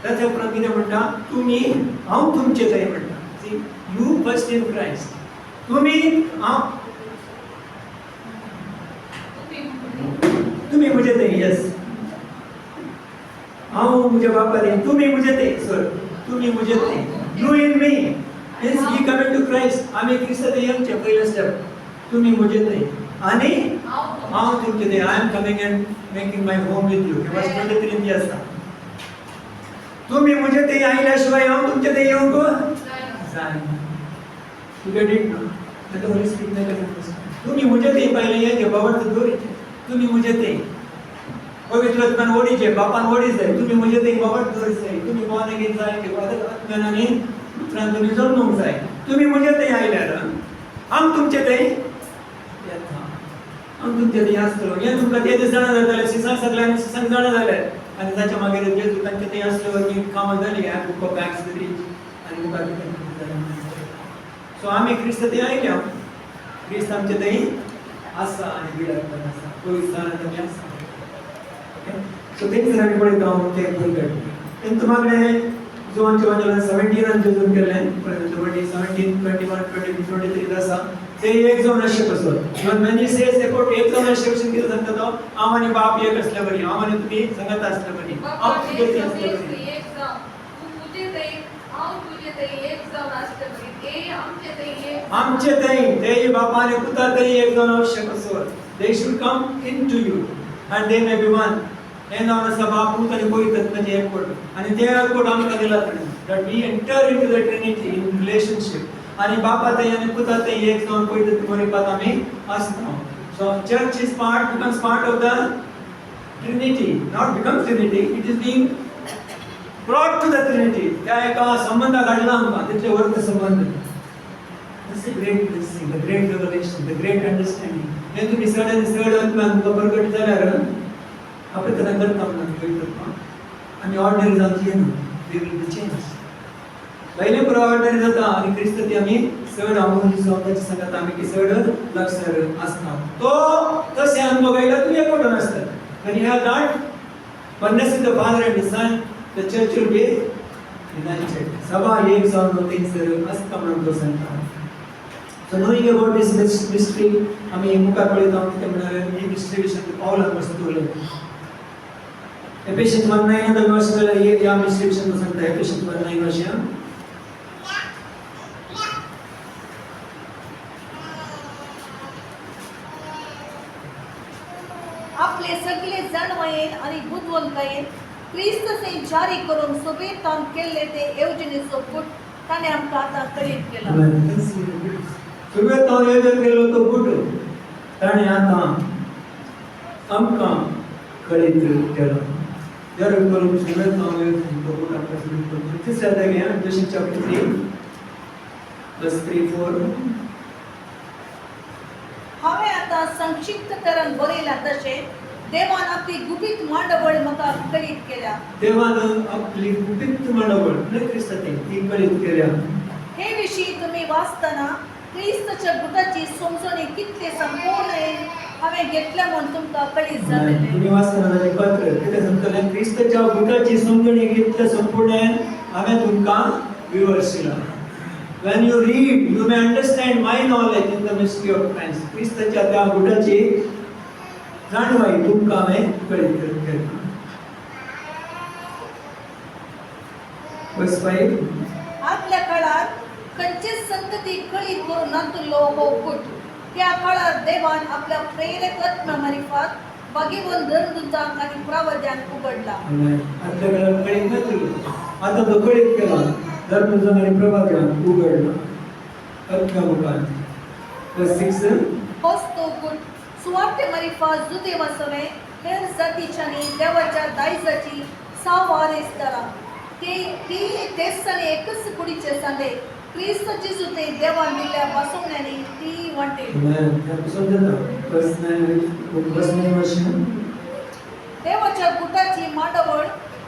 ताचे उपरांत कितें म्हणटा तुमी हांव तुमचे थंय म्हणटा सी यू फर्स्ट इन क्राइस्ट तुमी तुमी म्हजे थंय यस हांव म्हज्या बापा थंय तुमी म्हजे थंय सर तुमी म्हजे थंय you in me means we coming to Christ आमी क्रिस्त थंय येवचें पयलें स्टेप तुमी म्हजे थंय आनी हांव तुमचे थंय I am coming and making my home with you हे वर्स 23 ची आसता तुम्ही मुझे ते आईल्या शिवाय हांव तुमचे ते येऊंक जायना you get it know the holy spirit ने तुम्ही मुझे ते पहिले ये बाबत दोरीचे तुम्ही मुझे ते पवित्र आत्म्यान ओडीचे बापान ओडी जाय तुम्ही मुझे ते बाबत दोरीचे जाय तुम्ही बोन अगेन जाय की पवित्र आत्म्यान उतरान तुम्ही जमूंक जाय तुम्ही मुझे ते आयल्यार हांव तुमचे ते हांव तुमचे ते आसतलो हे तुमकां ते दीस जाणा जाताले सिसांग सगळ्यांनी सिसांग जाणा जाले आणि त्याच्या मागे जेजू तांचे ते असल्यावर मी कामां जाली ह्या बुक ऑफ ॲक्ट्स मध्ये आणि मुखार सो आमी क्रिस्त ते आयल्या क्रिस्त आमचे ते आसा आणि विडारतात आसा कोई स्थान आमी आसा ओके सो थिंग्स आमी पळयता हांव ते पळयता तेंच मागणे जॉन 17 आन जेजून केल्लें पळयता 17 21 22 23 आसा ते एक जावन अशें कसो when he says about एक जावन अशें कशें कितें सांगता तो हांव आनी बाप एक असल्या बरी हांव आनी तुमी संगत आसल्या बरी हांव तुजे थंय आसल्या बरी एक जावन तूं तुजे थंय हांव तुजे थंय एक जावन आसल्या बरी ते आमचे थंय ते बापा आनी पुता थंय एक जावन अवश्य कसो they should come into you and they may be one हे जावन आसा बाप पूत आनी पवित्र आत्म्याचें एकवट आनी ते एकवट आमकां दिला that we enter into the trinity in relationship आणि बापा थंय आनी पुता थंय एक जावन पळयता ती बरेपात आमी आसता So church is becomes part of the Trinity, not becomes Trinity, it is being brought to the Trinity. त्या एका संबंधा घडला आमकां तितले वर्थ संबंध. This is a great blessing, the great revelation, the great understanding. हे तुम्ही सगळ्यांनी सगळ्यांना आमकां प्रगट जाल्यार आपण त्यांना करता म्हणून आम्ही ऑर्डिनरी जावची न्हू, वी विल बी चेंज. पहिले पुरो ऑर्डिनरी जाता आणि क्रिस्त ती आम्ही सगळं आमोजी स्वतःची सांगता आम्ही की सगळं लक्षार असता. तो तसे अनुभवायला तुम्ही एकवटून असतात. आणि ह्या दाट oneness in the Father and the Son, the church will be united. सभा एक जाऊन होते सर असं म्हणून तो सांगता. So knowing about this mystery, आम्ही मुखार पडत आहोत ते म्हणाले ही mystery विषयी पाऊल आपण सुचवले. एफेसियन्स 1:9 वर्षाला या mystery विषयी सांगता. एफेसियन्स 1:9 वर्ष आपले सगळे जाणवायेन आणि बुद्धवंतायेन क्रिस्तचे जारी करून सोबे काम केले ते योजनेचो पुट ताणे आमकां आतां कळीत केला. सुरवेत हांव योजन केलो तो पुट ताणे आतां आमकां कळीत केलो. जर करून सुरवेत हांव योजन तो पुट आमकां कळीत केलो. तिसऱ्या जाग्यार जशी चॅप्टर 3 verse 3-4 हांवें आतां संक्षिप्त तरान बरयलां तशें देवान आपली गुपीत मांडवळ म्हाका कळीत केल्या. देवान आपली गुपीत मांडवळ म्हणजे क्रिस्ताची ती कळीत केल्या. हे विशीं तुमी वाचतना क्रिस्ताच्या गुटाची समजणी कितले संपूर्ण हांवें घेतल्या म्हूण तुमकां कळीत जालेलें. तुम्ही वाचतना ताचें पत्र कितें सांगतलें क्रिस्ताच्या गुटाची समजणी कितले संपूर्ण हांवें तुमकां विवरशिलां. When you read, you may understand my knowledge in the mystery of Christ. क्रिस्ताच्या त्या गुटाची जाणवाई तुमकां हांवें कळीत केल्या. Verse 5 आपल्या काळार खंयचेच संतती कळीत करून नातुल्लो हो पुट त्या काळार देवान आपल्या प्रेरक आत्म्या मार्फत भाग्यवान धर्मदूतांक आनी प्रवाद्यांक उगडला. आदल्या काळार कळीत नासलो, आतां तो कळीत केला. धर्मदूतांक आनी प्रवाद्यांक उगडला. आत्म्या मुखार. Verse 6 होच तो पुट सुवार्ते मार्फत जुदे वसवे हेर जातीच्यांनी देवाच्या दायजाची सावारेस्तारा ती तेसाने एकच कुडीचे सांदे क्रिस्त जेजू ते देवान दिल्ल्या बसवण्याने ती वाटेल. देवाच्या गुटाची मांडवळ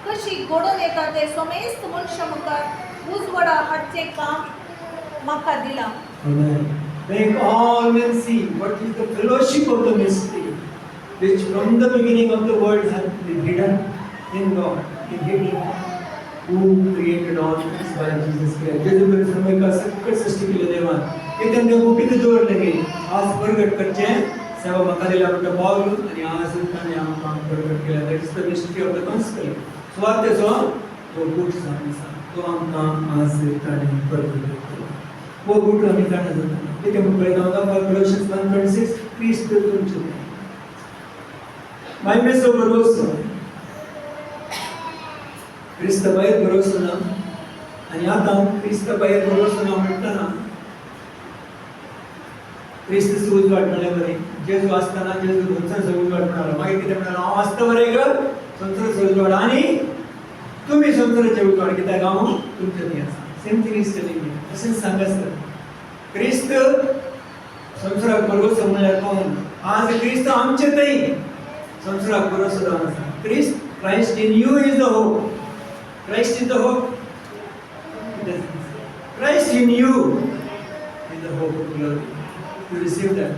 कशी घडोवन येता ते समेस्त मनशा मुखार उजवाडा हाडचे काम म्हाका दिला. Make all men see what is the fellowship of the mystery, which from the beginning of the world has been hidden in God, in Him who created all things by Jesus Christ. जेजू समय का सकल सृष्टि केले देवान एक त्यांनी गुपित दवरले की आज प्रगट करचे सेवा म्हाका दिला म्हणटा पावल आणि आज ताणें आमकां प्रगट केला. That is the mystery of the gospel. सुवार्तेचो तो गूढ सांगता तो आमकां आज ताणें प्रगट केला. वो गूढ आमी जाणा जाता. ते म्हणले जाता Colossians 1:26 क्रिस्त तुमचे मायमेसो भरोसो क्रिस्त भायर भरोसो ना. आणि आता क्रिस्त भायर भरोसो ना म्हणटना क्रिस्त उजवाड म्हणलें बरें. जेजू आसतना जेजू संसाराचो उजवाड म्हणालो. मागीर कितें म्हणालो हांव आसता बरें ग संसाराचो उजवाड आणि तुम्ही संसाराचे उजवाड कित्याक हांव तुमचे न्ही आसा. Same thing is telling me. अशेंच सांगासर क्रिस्त संसाराक भरोसो म्हळ्यार कोण. आज क्रिस्त आमचे थंय संसाराक भरोसो जावन आसा. Christ in you is the hope. Christ is the hope. Christ in you is the hope of glory. You receive that.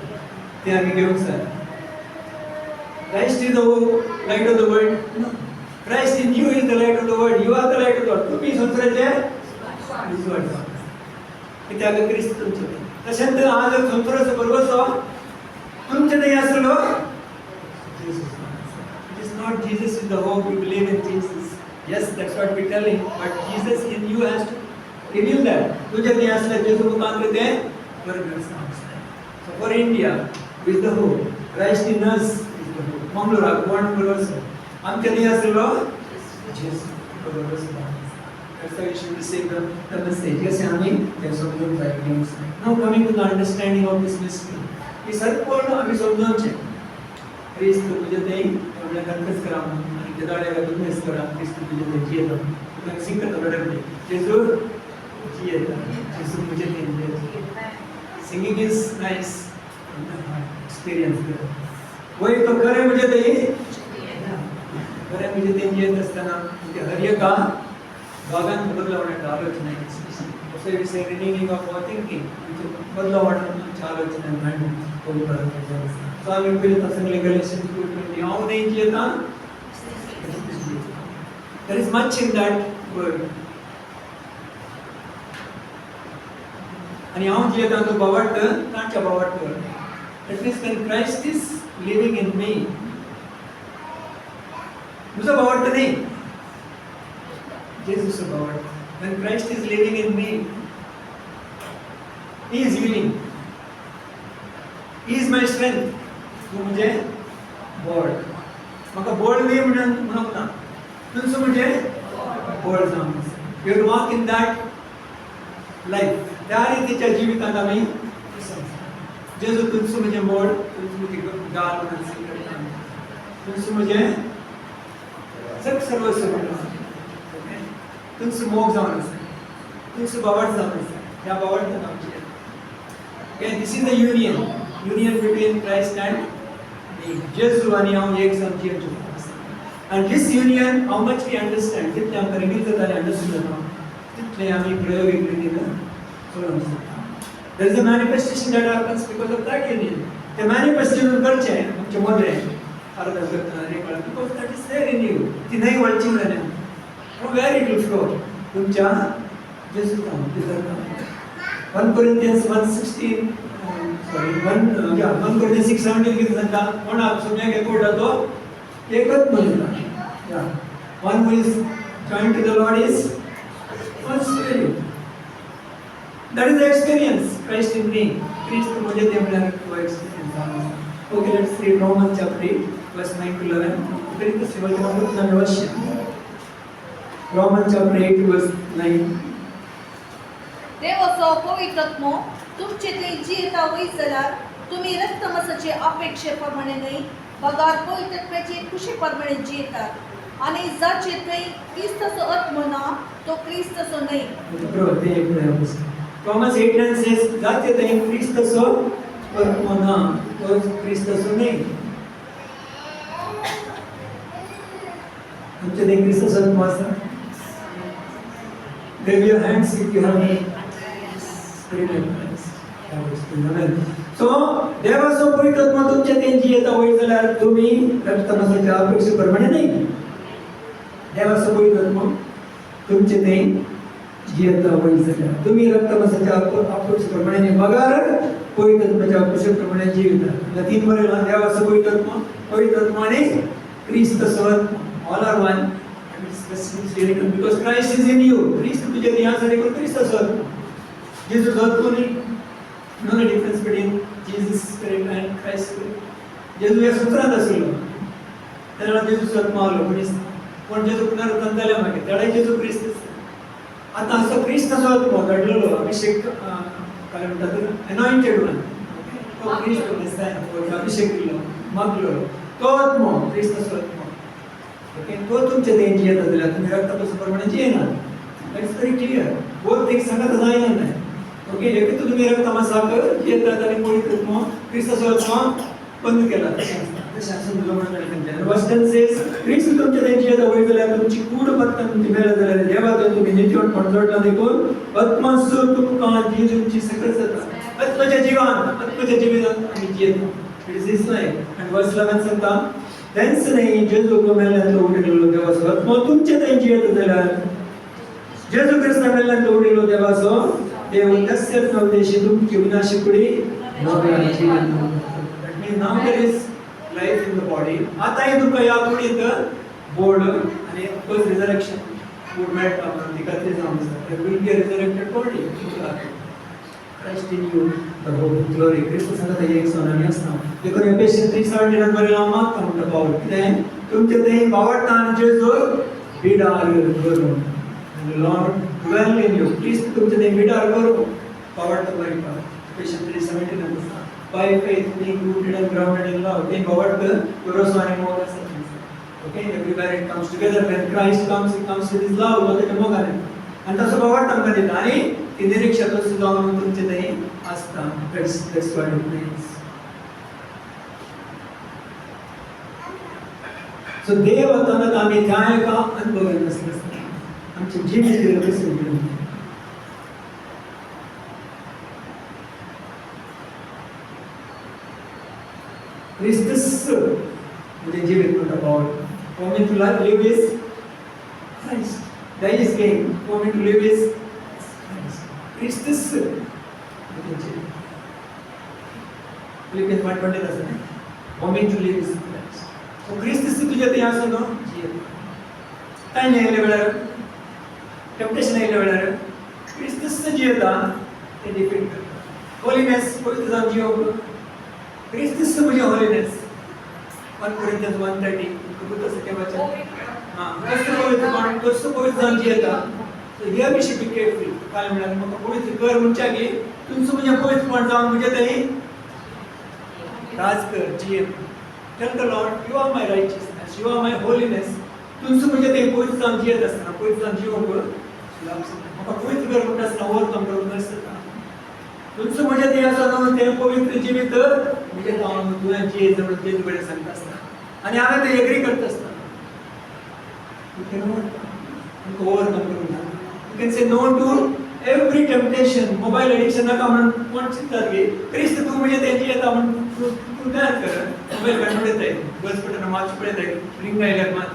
ते आम्ही घेऊन जाय. Christ is the hope, light of the world. No. Christ in you is the light of the world. You are the light of the world. तुम्ही संसाराचे उजवाड. कित्याक क्रिस्त तुमचे थंय. तशेंच आज संसाराचो भरवसो तुमचे थंय आसलो. It is not Jesus is the hope. You believe in Jesus. Yes, that's what we're telling. But Jesus in you has to reveal that. तुझे थंय आसले जेजू मुखांतर ते प्रगट जावंक. So for India, who is the hope? Christ in us is the hope. मंगळूराक कोण भरवसो आमचे थंय आसलो जेजू भरवसो. That's why we should receive the message. Yes, आम्ही ते समजून जाय. Now coming to the understanding of this mystery. ही संपूर्ण आम्ही समजूनचे क्रिस्त तुझे ते आपल्या कन्फेस करा आणि त्या दाड्याला कन्फेस करा क्रिस्त तुझे ते जियेता तुला सिंग करता रडते जेजू जियेता जेजू तुझे ते जियेता सिंगिंग इज नाइस एक्सपीरियंस वही तो करे मुझे ते करे मुझे ते जियत असताना ते हर एका भागांत बदलावण्याची आलोचना आहे असे विषय रिनिंग ऑफ आवर थिंकिंग बदलावण्याची आलोचना आहे कोण करत सो आम्ही पहिले सांगले गलेशियन 2:20 हाऊ नाही जियता there is much in that word आणि हाऊ जियता तो बावट तांच्या बावट that means when Christ is living in me मुझे बावट नाही Jesus is बावट when Christ is living in me he is healing he is my strength तू मुझे बोल मका बोल नाही म्हणून ना तुझं म्हणजे बोल जाम you walk in that life त्या रीतीच्या जीवितात आम्ही जेजू तुझं म्हणजे बोल तुझं म्हणजे गाल म्हणून करता तुझं म्हणजे सर्वस्व तुझं मोग जाऊन तुझं बावट जाऊन या बावट नामची okay this is the union between Christ and me Jesus आणि हम एक साथ जियत and this union how much we understand जितने हम रिवील करता अंडरस्टँड ना तितने आम्ही प्रायोगिक रीतीने सोडून there is a manifestation that happens because of that union the manifestation करचे आमच्या मध्ये अर्ध करताना रे कळत because that is there in you ती नाही वळची नाही from where it will flow तुमच्या जेसू काम तिथं 1 Corinthians 1:16 sorry 1 Corinthians 6:17 किती सांगता कोण आप सुने के कोड तो एकच म्हणता या one who is joined to the Lord is one spirit that is the experience Christ in me Christ मुझे ते मिला वो experience okay let's read Romans chapter 8 verse 9 to 11 फिर तो सेवा का उतना अवश्य Romans chapter 8 verse 9 देवाचो पवित्रत्व तुमचेतले जियेता वयत जाल्यार तुमी रक्तमांसाचे अपेक्षे प्रमाणे न्हय बगार पवित्रत्वाचे खुशी प्रमाणे जियेतात आनी जाचे थंय क्रिस्ताचो आत्मो ना तो क्रिस्ताचो न्हय Romans 8:9 says जाते थंय क्रिस्ताचो आत्मो ना तो क्रिस्ताचो न्हय तुमचे थंय क्रिस्ताचो आत्मो आसा Wave your hands if you have any spirit and Christ. So, देवाचो पवित्रत्व तुमच्या तेंची येता वय जाल्यार तुम्ही रक्तमांसाच्या अपेक्षेप्रमाणे नाही देवाचो पवित्रत्व तुमचे ते येता वय जाल्यार तुम्ही रक्तमांसाच्या अपेक्षेप्रमाणे नाही बगार पवित्रत्वाच्या अपेक्षेप्रमाणे जिविता या तीन बरेला देवाचो पवित्रत्व आणि ख्रिस्ताचो आत्मा all are one because Christ is in you Christ तुझे यासाठी कोण ख्रिस्ताचो आत्मा Jesus आत्मा नाही no difference between Jesus spirit and Christ spirit जेजू या सूत्रात असलो त्याला जेजूचो आत्मा आलो पण जेजू पुनरुत्थान झाल्या मागे त्याला जेजू ख्रिस्त आता असो ख्रिस्ताचो आत्मा घडलेलो अभिषेक काय म्हणतात अनॉइंटेड वन तो ख्रिस्त मेसाया अभिषेक केलो मागलो तो आत्मा ख्रिस्ताचो आत्मा ओके तो तुमच्या तेंची येता जाल्यार तुम्ही रक्तापासून प्रमाणे जियेना that is very clear both things सांगता जायना नाही ओके एक तर तुम्ही रक्तमांसाक जियेतात आणि पवित्रत्व ख्रिस्ताचो आत्मा बंद केला तशें आसून तुजो म्हणून वर्सन सेज ख्रिस्त तुमच्या तेंची येता वय जाल्यार तुमची कूड पत्ता तुमची मेला जाल्यार देवाचो तुम्ही नित्योण जोडला देखून आत्मासो तुमकां जी तुमची सकत जाता आत्म्याच्या जिवितांत आमी जियेता it is this like and verse 11 सांगता थँक्स नाही जेजू मेल्यांतलो उठिल्लो देवाचो आत्मा तुमचे तेंची येता जाल्यार जेजू क्रिस्त मेल्यांतलो उठिल्लो देवाचो देव तस्यच नवदेशी तुमची विनाशी कुडी नव्या जिवन that means now there is life in the body आताही तुमकां या कुडींत बोर्ड आणि फर्स्ट रिजरेक्शन वूड मेळटा म्हणून ती खात्री जावन आसा there will be a resurrected body Christ in you the hope of glory Christ सांगता एक सोनानी असता देखून एफेसियन्स 3:17 बरेला मागता म्हणटा पाऊल कितें तुमचे ते बावटान जेजू बिडार करून and the Lord dwell in you please तुमचे ते बिडार करू बावट बरेपा एफेसियन्स 3:17 असता by faith being rooted and grounded in love. Think about the Eurozone model. Okay, everywhere it comes together. When Christ comes, it comes with His love. What the more and that's about somebody. Nani, in the next chapter, so long on today, Asta. That's what it means. So देव तनत आम्ही ध्याय का अनुभव नसलं आमचे जीवन दिलं कसं दिलं Christus म्हणजे जीवित म्हणतो पाऊल for me to live is Christ die is gain for me to live is Christus म्हणजे जीवित Philippians 1:20 असं नाही for me to live is Christ so Christus तुझ्या ते असं नो जीवित काय नाही वेळार टेम्पटेशन आहे वेळार Christus जीवता ते डिफेंड करता होलीनेस पवित्र जाऊन जीव Christus म्हणजे होलीनेस 1 Corinthians 1:30 कुठं तसं काय वाचा हां कसं पवित्र जाऊन जीवता so here we should be careful काय म्हणाले मग पवित्र कर म्हणच्या की तुमचं म्हणजे पवित्र पण जाऊन म्हणजे ते राज कर जीव tell the Lord you are my righteousness you are my holiness तुमचं म्हणजे ते पवित्र जाऊन जीवत असताना पवित्र जाऊन जीवन कर मग पवित्र कर म्हणत असताना ओव्हरकम करून नसतं तुमचं म्हणजे ते असं ना ते पवित्र जीवित म्हणजे जाऊन तुझ्या जे जवळ ते वेळ सांगत असतात आणि आम्ही ते एग्री करत असतात you can overcome करून you can say no to every temptation mobile addiction नका म्हणून कोण चिंतात की ख्रिस्त तू म्हणजे त्यांची येता म्हणून तू ध्यान कर मोबाईल कंट्रोल आहे बस पटना मार्च पडत आहे रिंग राहिल्यात मग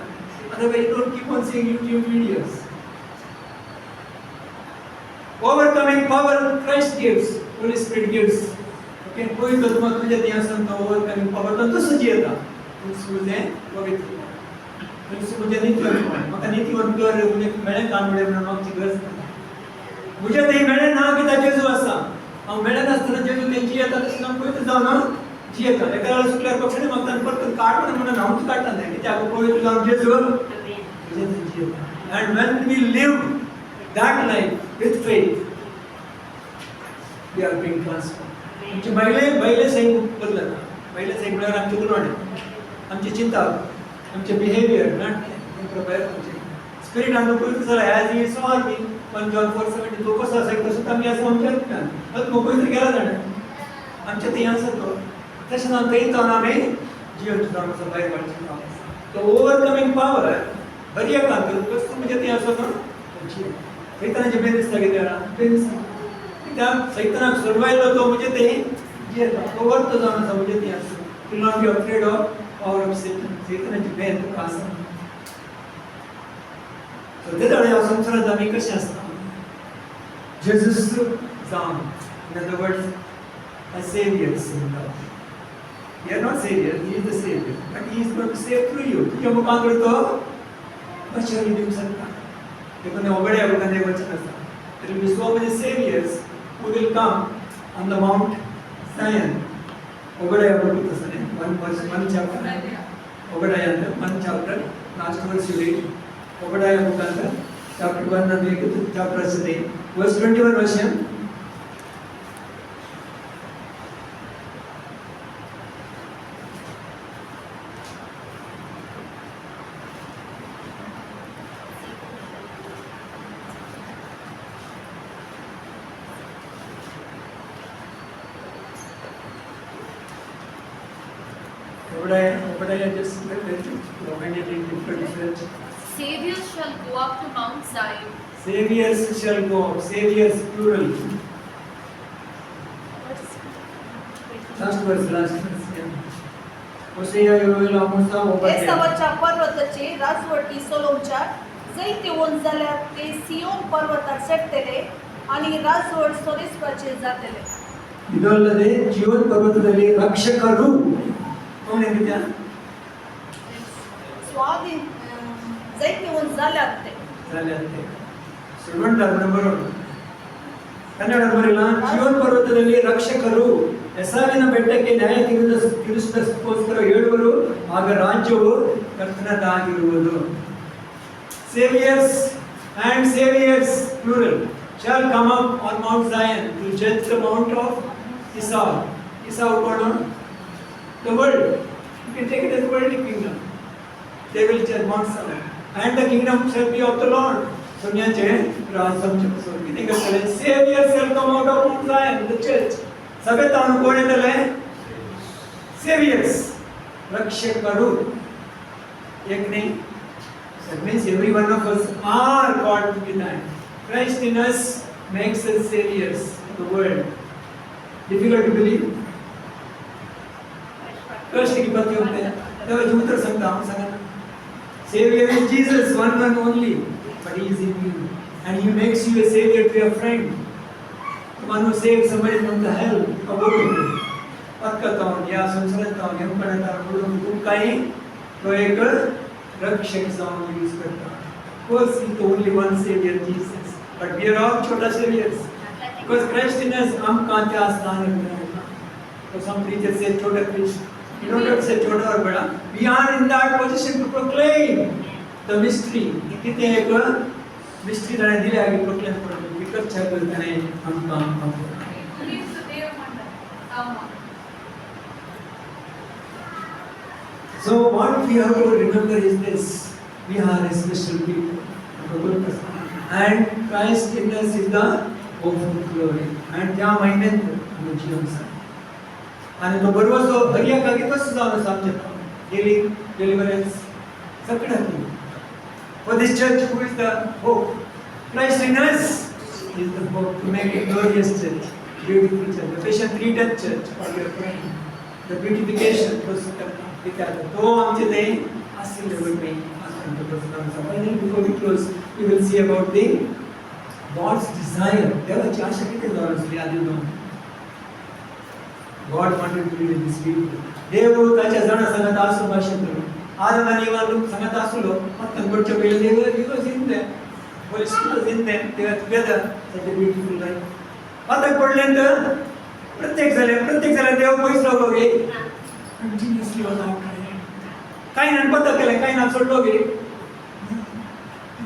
otherwise you don't keep on seeing YouTube videos overcoming power Christ gives Holy Spirit gives okay कोई तो तुम तुझे दिया संत overcoming power तो सजियता तुझे पवित्र मुझे नीति मका नीति कर मुझे मेळे काम मिळे म्हणून आमची गरज मुझे ते मेळे ना की जेजू असा हांव मेळे नसताना जेजू त्यांची येता तशी काम पवित्र जाऊ ना जियता एका वेळा सुटल्यावर पक्षाने मग तान परत काढ म्हणून हांव काढता नाही की त्या पवित्र जाऊन जेजू and when we live that life with faith we are being transformed आमचे बैले सही बदलत बैले सही म्हणल्यावर आमची गुणवणे आमची चिंता आमचे बिहेवियर नॉट प्रिपेअर आमचे स्पिरिट आमचं पवित्र झालं as he saw me 1 John 4:17 तो कसं असेल तसं आम्ही असं आमच्या पण पवित्र केला जाणार आमच्या ते असं तो तसं आमचं इथं आम्ही जीवन सुधारण्याचा बाहेर काढतो तो ओव्हरकमिंग पॉवर बरी आहे का कसं म्हणजे ते असं ना सैतानाची बेनिस सांगितलं बेनिस त्या सैतानाक सर्वायला तो म्हणजे ते जे ओव्हर तो जाण्याचा म्हणजे ते असं to not be afraid of power of सैतान सैतानाची बेन का असं तर ते तळे संसारात आम्ही कसे असतात जेजस जाऊन in other words a savior we are not savior he is the savior but he is going to save through you तुझ्या मुखांकडे तो वचन देऊ शकता ते कोणी ओबडे लोकांचे वचन असतात there will be so many saviors who will come on the Mount Zion ओबडे आपण तसं नाही one chapter ओबडे 1 chapter last verse you read ओबडे मुखांतर chapter 1 मध्ये chapter असते verse 21 version Saviors shall go up to Mount Zion. Saviors shall go up. Saviors plural. Last verse. Hosea Yoel Amosa Obadiah. एसावाच्या पर्वताचे राजवटी सोलोमच्या जैते होऊन जाल्यार ते सियोन पर्वतार सेट्टेले आणि राजवट सोरेस्पाचे जातले ಇದಲ್ಲದೆ ಜೀವನ್ ಪರ್ವತದಲ್ಲಿ ರಕ್ಷಕರು ಅವನೇನಿದ್ಯಾ स्वाधीन जैते होऊन जाल्यार ते झाले ಸುಳ್ಳುಂಟ ಬರೋಣ ಕನ್ನಡ ಬರಲ್ಲ ಜೀವನ್ ಪರ್ವತದಲ್ಲಿ ರಕ್ಷಕರು ಎಸಾವಿನ ಬೆಟ್ಟಕ್ಕೆ ನ್ಯಾಯ ತೀರಿಸೋದಕ್ಕೋಸ್ಕರ ಹೇಳುವರು ಆಗ ರಾಜ್ಯವು ಕರ್ತನದಾಗಿರುವುದು Xavier's and saviors plural shall come up on Mount Zion to judge the mount of Esau is out on the world. You can take it as worldly kingdom. They will judge Mount Zion. And the kingdom shall be of the Lord. दुनियाचे राज आमचे सो कितें करतले saviour shall come out of Mount Zion, the church. सगळे ताण कोण येतले saviours रक्षक करू एक नाही. That means every one of us are called to be that. Christ in us makes us saviors of the world. Difficult to believe? कष्ट की बात होते हैं तो जो उतर सकता हूँ संगत Savior is Jesus, one and only, but He is in you, and He makes you a savior to your friend. The one who saves somebody from the hell, अबोध पक्कताऊं या संसारताऊं या पढ़ताऊं बोलो तुम कहीं तो एक रक्षक जाऊं यूज़ करता. Because He is the only one savior, Jesus, but we are all छोटा saviors. Because Christ in us, हम कहाँ क्या स्थान रखते हैं? तो some preachers say छोटा Christ. You don't have to say छोटा और बड़ा. We are in that position to proclaim the mystery. कितने एक mystery रहने दिले आगे proclaim करो. विकट चल करने हम काम करते हैं. Please Dev Mandal. So what we have to remember is this: we are a special people, and Christ in us is the hope of glory. And त्या महिन्यात आम्ही जीवन सांग. आणि तो बरोबर जो हरिया का की तसं जाऊन समजतो. Healing, deliverance, सगळं. For this church, who is the hope? Christ in us is the hope to make a glorious church, beautiful church, the Ephesians 3:10 church. What we are praying, the beautification process. तो आमचे ते असेल level पे finally before we close we will see about the God's desire. देवाची आशा किती झाली आधी दोन. God wanted to lead these people. देव त्याच्या जणांसंगत असू भाषण करू. आज आणि वालू संगत असलो मग कंबडच्या पहिले देव was in there. Holy Spirit was in them. They were together. Such a beautiful life. आता पडल्यानंतर प्रत्येक झाले देव पैसे लावलोगे कंटिन्यूअसली होता काही ना पता केलं काही ना सोडलो गे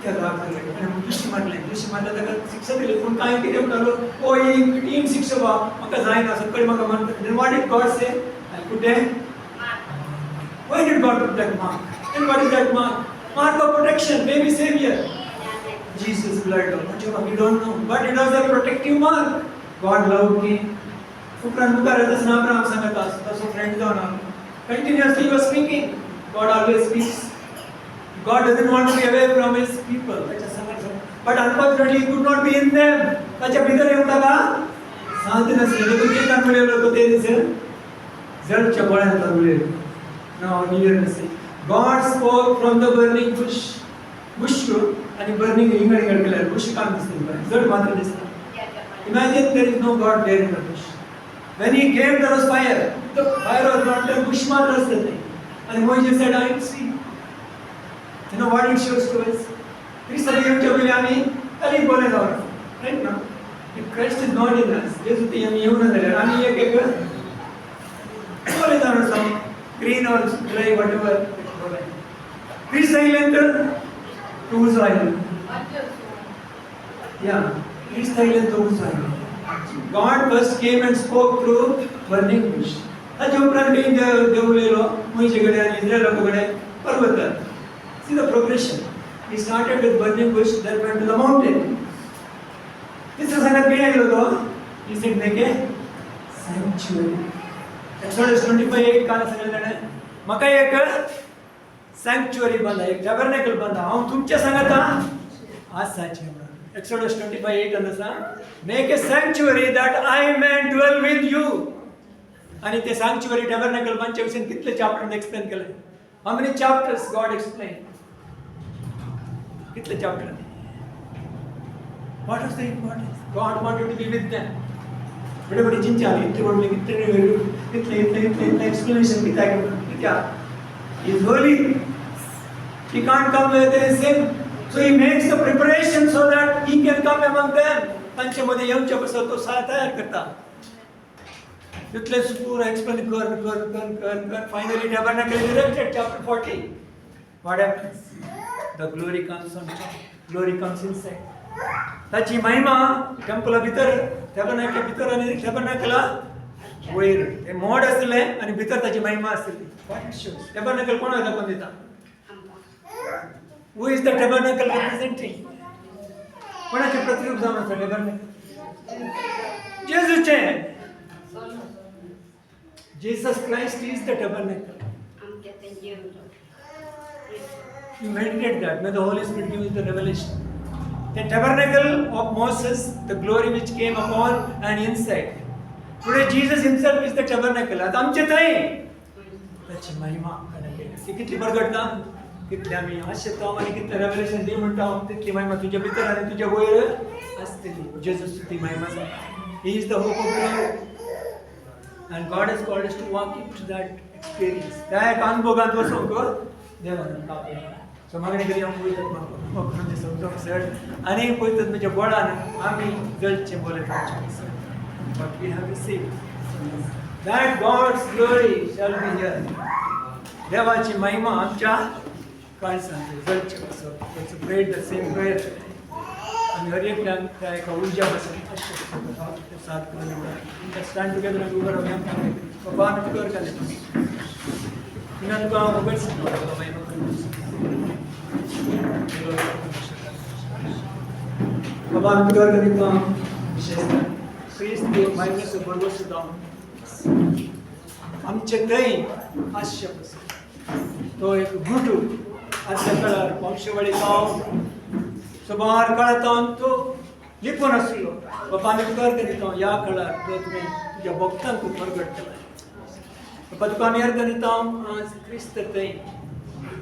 त्या राग झाले आणि दुसरी म्हटलं तर शिक्षा दिली पण काय किती म्हणालो ओ ही टीम शिक्षा बा मका जायना सगळे मका म्हणतात then what did God say? I put them. Why did God put that mark? And what is that mark? Mark of protection, baby savior. Jesus blood. We don't know, but it was a protective mark. God loved me. उपरांत मुखारच नाम राम सांगत असतो friend जाऊन continuously he was speaking. God always speaks. God doesn't want to be away from His people. But unfortunately He could not be in them. त्याच्या भीतर येऊन का शांती नसले तो किती काम मिळवलं होतं ते दिसेल जळच्या बळ्यात मिळेल. Now here we see God spoke from the burning bush आणि burning हिंगड केलं bush काम दिसतं जळ मात्र दिसतं. Imagine there is no God there in the bush. When He came, there was fire. The fire was not there. Bush मात्र असतं ते. And Moses said, I see. You know what it shows to us? Christ येऊच्या वेळी आम्ही खाली बोलायला आहोत. Right now, if Christ is not in us, Jesus ते आम्ही येऊन झाले. आम्ही एक बोलायला आहोत. Green or dry, whatever. Christ सांगितल्यानंतर tools आहे. Yeah, Christ सांगितल्यानंतर tools आहे. God first came and spoke through burning bush. त्याच्या उपरांत देवलेलो मोईचेकडे आणि इस्रायलाकडे पर्वत. See the progression. He started with burning bush, then went to the mountain. तिसऱ्या सांगत काय आलो तो? He said make a sanctuary. Exodus 25:8 काल सांगितलं मका एक sanctuary बांधा, एक tabernacle बांधा. हम तुमच्या सांगत आज साचे. Exodus 25:8 understand? Make a sanctuary that I may dwell with you. आणि ते sanctuary tabernacle बांधच्या विषयी कितले chapter explain केले? How many chapters God explained? कितले chapter? What was the importance? God wanted to be with them. बड़े चिंचा आली इतने बड़े इतने explanation कितना क्या? He is holy. He can't come with the sin. So He makes the preparation so that He can come among them. त्यांच्यामध्ये येऊनच्या बसत तो तयार करता. तिथले पूर्ण explain कर. Finally tabernacle is erected, chapter 40. What happens? The glory comes on top. Glory comes inside. त्याची महिमा टेम्पल भीतर tabernacle भीतर आणि tabernacle वयर हे मोड आसले आनी भितर ताची महिमा आसली. टॅबर्नकल कोणाक दाखोवन दिता? Who is the tabernacle representing? कोणाचे प्रतिरूप जावन आसा टॅबर्नकल? जेजूचें. Jesus Christ is the tabernacle. You meditate that. May the Holy Spirit give you the revelation. The tabernacle of Moses, the glory which came upon and inside. Today Jesus himself is the tabernacle. आता आमचे थंय त्याची महिमा ती कितली प्रगटता, कितले आमी आशेता आनी कितले रेवलेशन दी म्हणटा तितली महिमा तुज्या भितर आनी तुज्या वयर आसतली. जेजूस ती महिमा जाता. He is the hope of glory. And God has called us to walk into that experience. त्या एक अनुभवात वचूंक देवान आपयला. सो मागणी करी आमी पळयतात म्हणजे समजूंक सर आनी पळयतात म्हणजे बळान आमी जळचे बोले रावचे. But we have received that God's glory shall be here. देवाची महिमा आमच्या काळजांत जळचे बसप. Let's pray the same prayer. आणि हर एक त्या एका ऊर्जा बसत साथ करून स्टँड टुगेदर आणि उभं राहून बाबा आम्ही कर काय तुला तुका उघडच बाबा आम्ही कर कधी काम विशेष ख्रिस्त मायनस बरोबर सुद्धा आमचे थंय आश्य बस तो एक गुटू आजच्या काळार वंशवळी गांव सुमार काळात तो लिपून आसलो. बाबा आमी तुका करीत या काळार तो तुवें तुज्या भक्तांक प्रगट केला. बाबा तुका आमी अर्थ दिता आज क्रिस्त थंय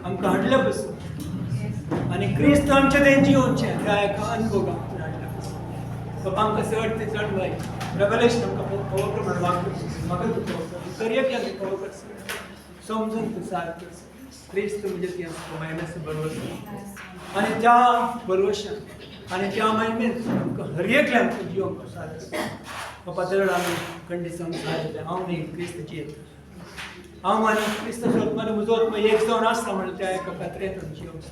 आमकां हाडले बसून आनी क्रिस्त आमचे थंय जिवनचें त्या एका अनुभव आमकां हाडले बसून. बाबा आमकां चड ते चड जाय रेवलेशन आमकां पळोवप प्रमाण वागता म्हाका तुका तरी आमी पळोवप समजून तूं सारको क्रिस्त म्हणजे ती आमकां मायनस बरोबर आनी त्या बरोवशान आनी त्या महिमेन आमकां हर एकल्यान जिवंक सारको. बाबा चड आमी कंडिशन सारकें हांव न्ही क्रिस्त जियेता हांव आनी क्रिस्त सोद म्हजो म्हजो एक जावन आसता म्हणून त्या एका पात्रेंत जिवंक.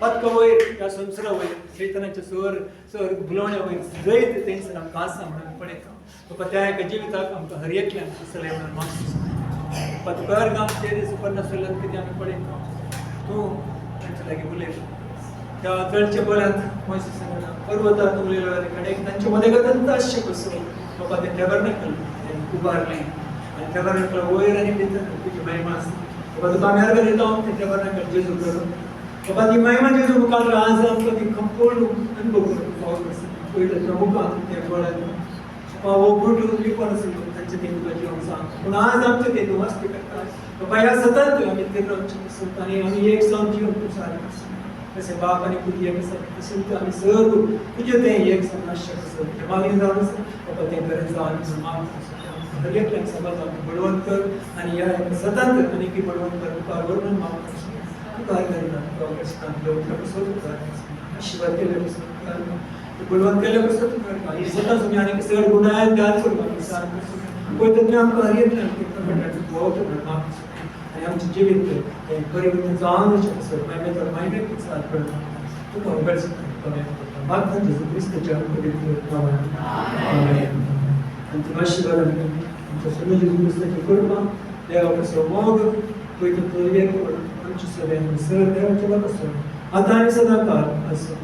पत्क वयर त्या संवसारा वयर चैतन्याचे सर बुलोवण्या वयर जैत थंयसर आमकां आसा म्हणून पळयता. बाबा त्या एका जिविताक आमकां हर एकल्यान आसलें म्हणून मागता. पत्कर गांव चेरी सुपर्णसुलन कितें आमी पळयता तूं तांचे लागीं उलयता त्या चडचे बोल्यांत मोयसेस सांगता पर्वतार उलयलो कडेन तांचे मदें गतंत आसचें कसो. बाबा तें टॅबर्नकल उबारलें आनी टॅबर्नकल वयर आनी भितर तुजी महिमा आसा. बाबा तुका आमी अर्घ दिता तें टॅबर्नकल जेजू करून. बाबा ती महिमा जेजू मुखार आज आमकां ती संपूर्ण अनुभव करूंक फावत आसा. पयलें त्या मुखार तें बळान वो गुटू लिपोन आसलो तांचे तें तुका जिवंक सांग पूण आज आमचे तें तूं मस्ती करता. बाबा ह्या सतत आमी ते रावचे आनी आमी एक जावन जिवन तूं सारको तशें बाप आनी पुती एक आसा तशें तूं आमी सर्व तुजें तें एक जावन आसचें कसो मागीर जावन आसा. बाबा तें बरें जावन मागता हर एकल्याक समज आमकां बळवंत कर आनी ह्या सतत आनी की बळवंत कर तुका वरून मागता तुका करना तुका कृष्णाक देवता कसो तुका आशिर्वाद केले कसो बळवंत केले कसो तुका ही सतत तुमी आनी सगळे गुणायन ध्यान करपाक सारको पळय तुमी आमकां हर एकल्यान भोंवता मागता आनी आमचें जिवीत तें परिवर्तन जावन वचचें कसो मागीर मायंड सारको तुका उगड मागता जेजू क्रिस्ताच्या पवित्र नांवान आमेन. आनी तुका आशिर्वाद आमच्या सगळ्या जेजू क्रिस्ताची कृपा देवा कसो मोग पळय तो एक आमचे सगळ्यांक सर देवाच्या कसो आतां आनी सदां काळ आसूं.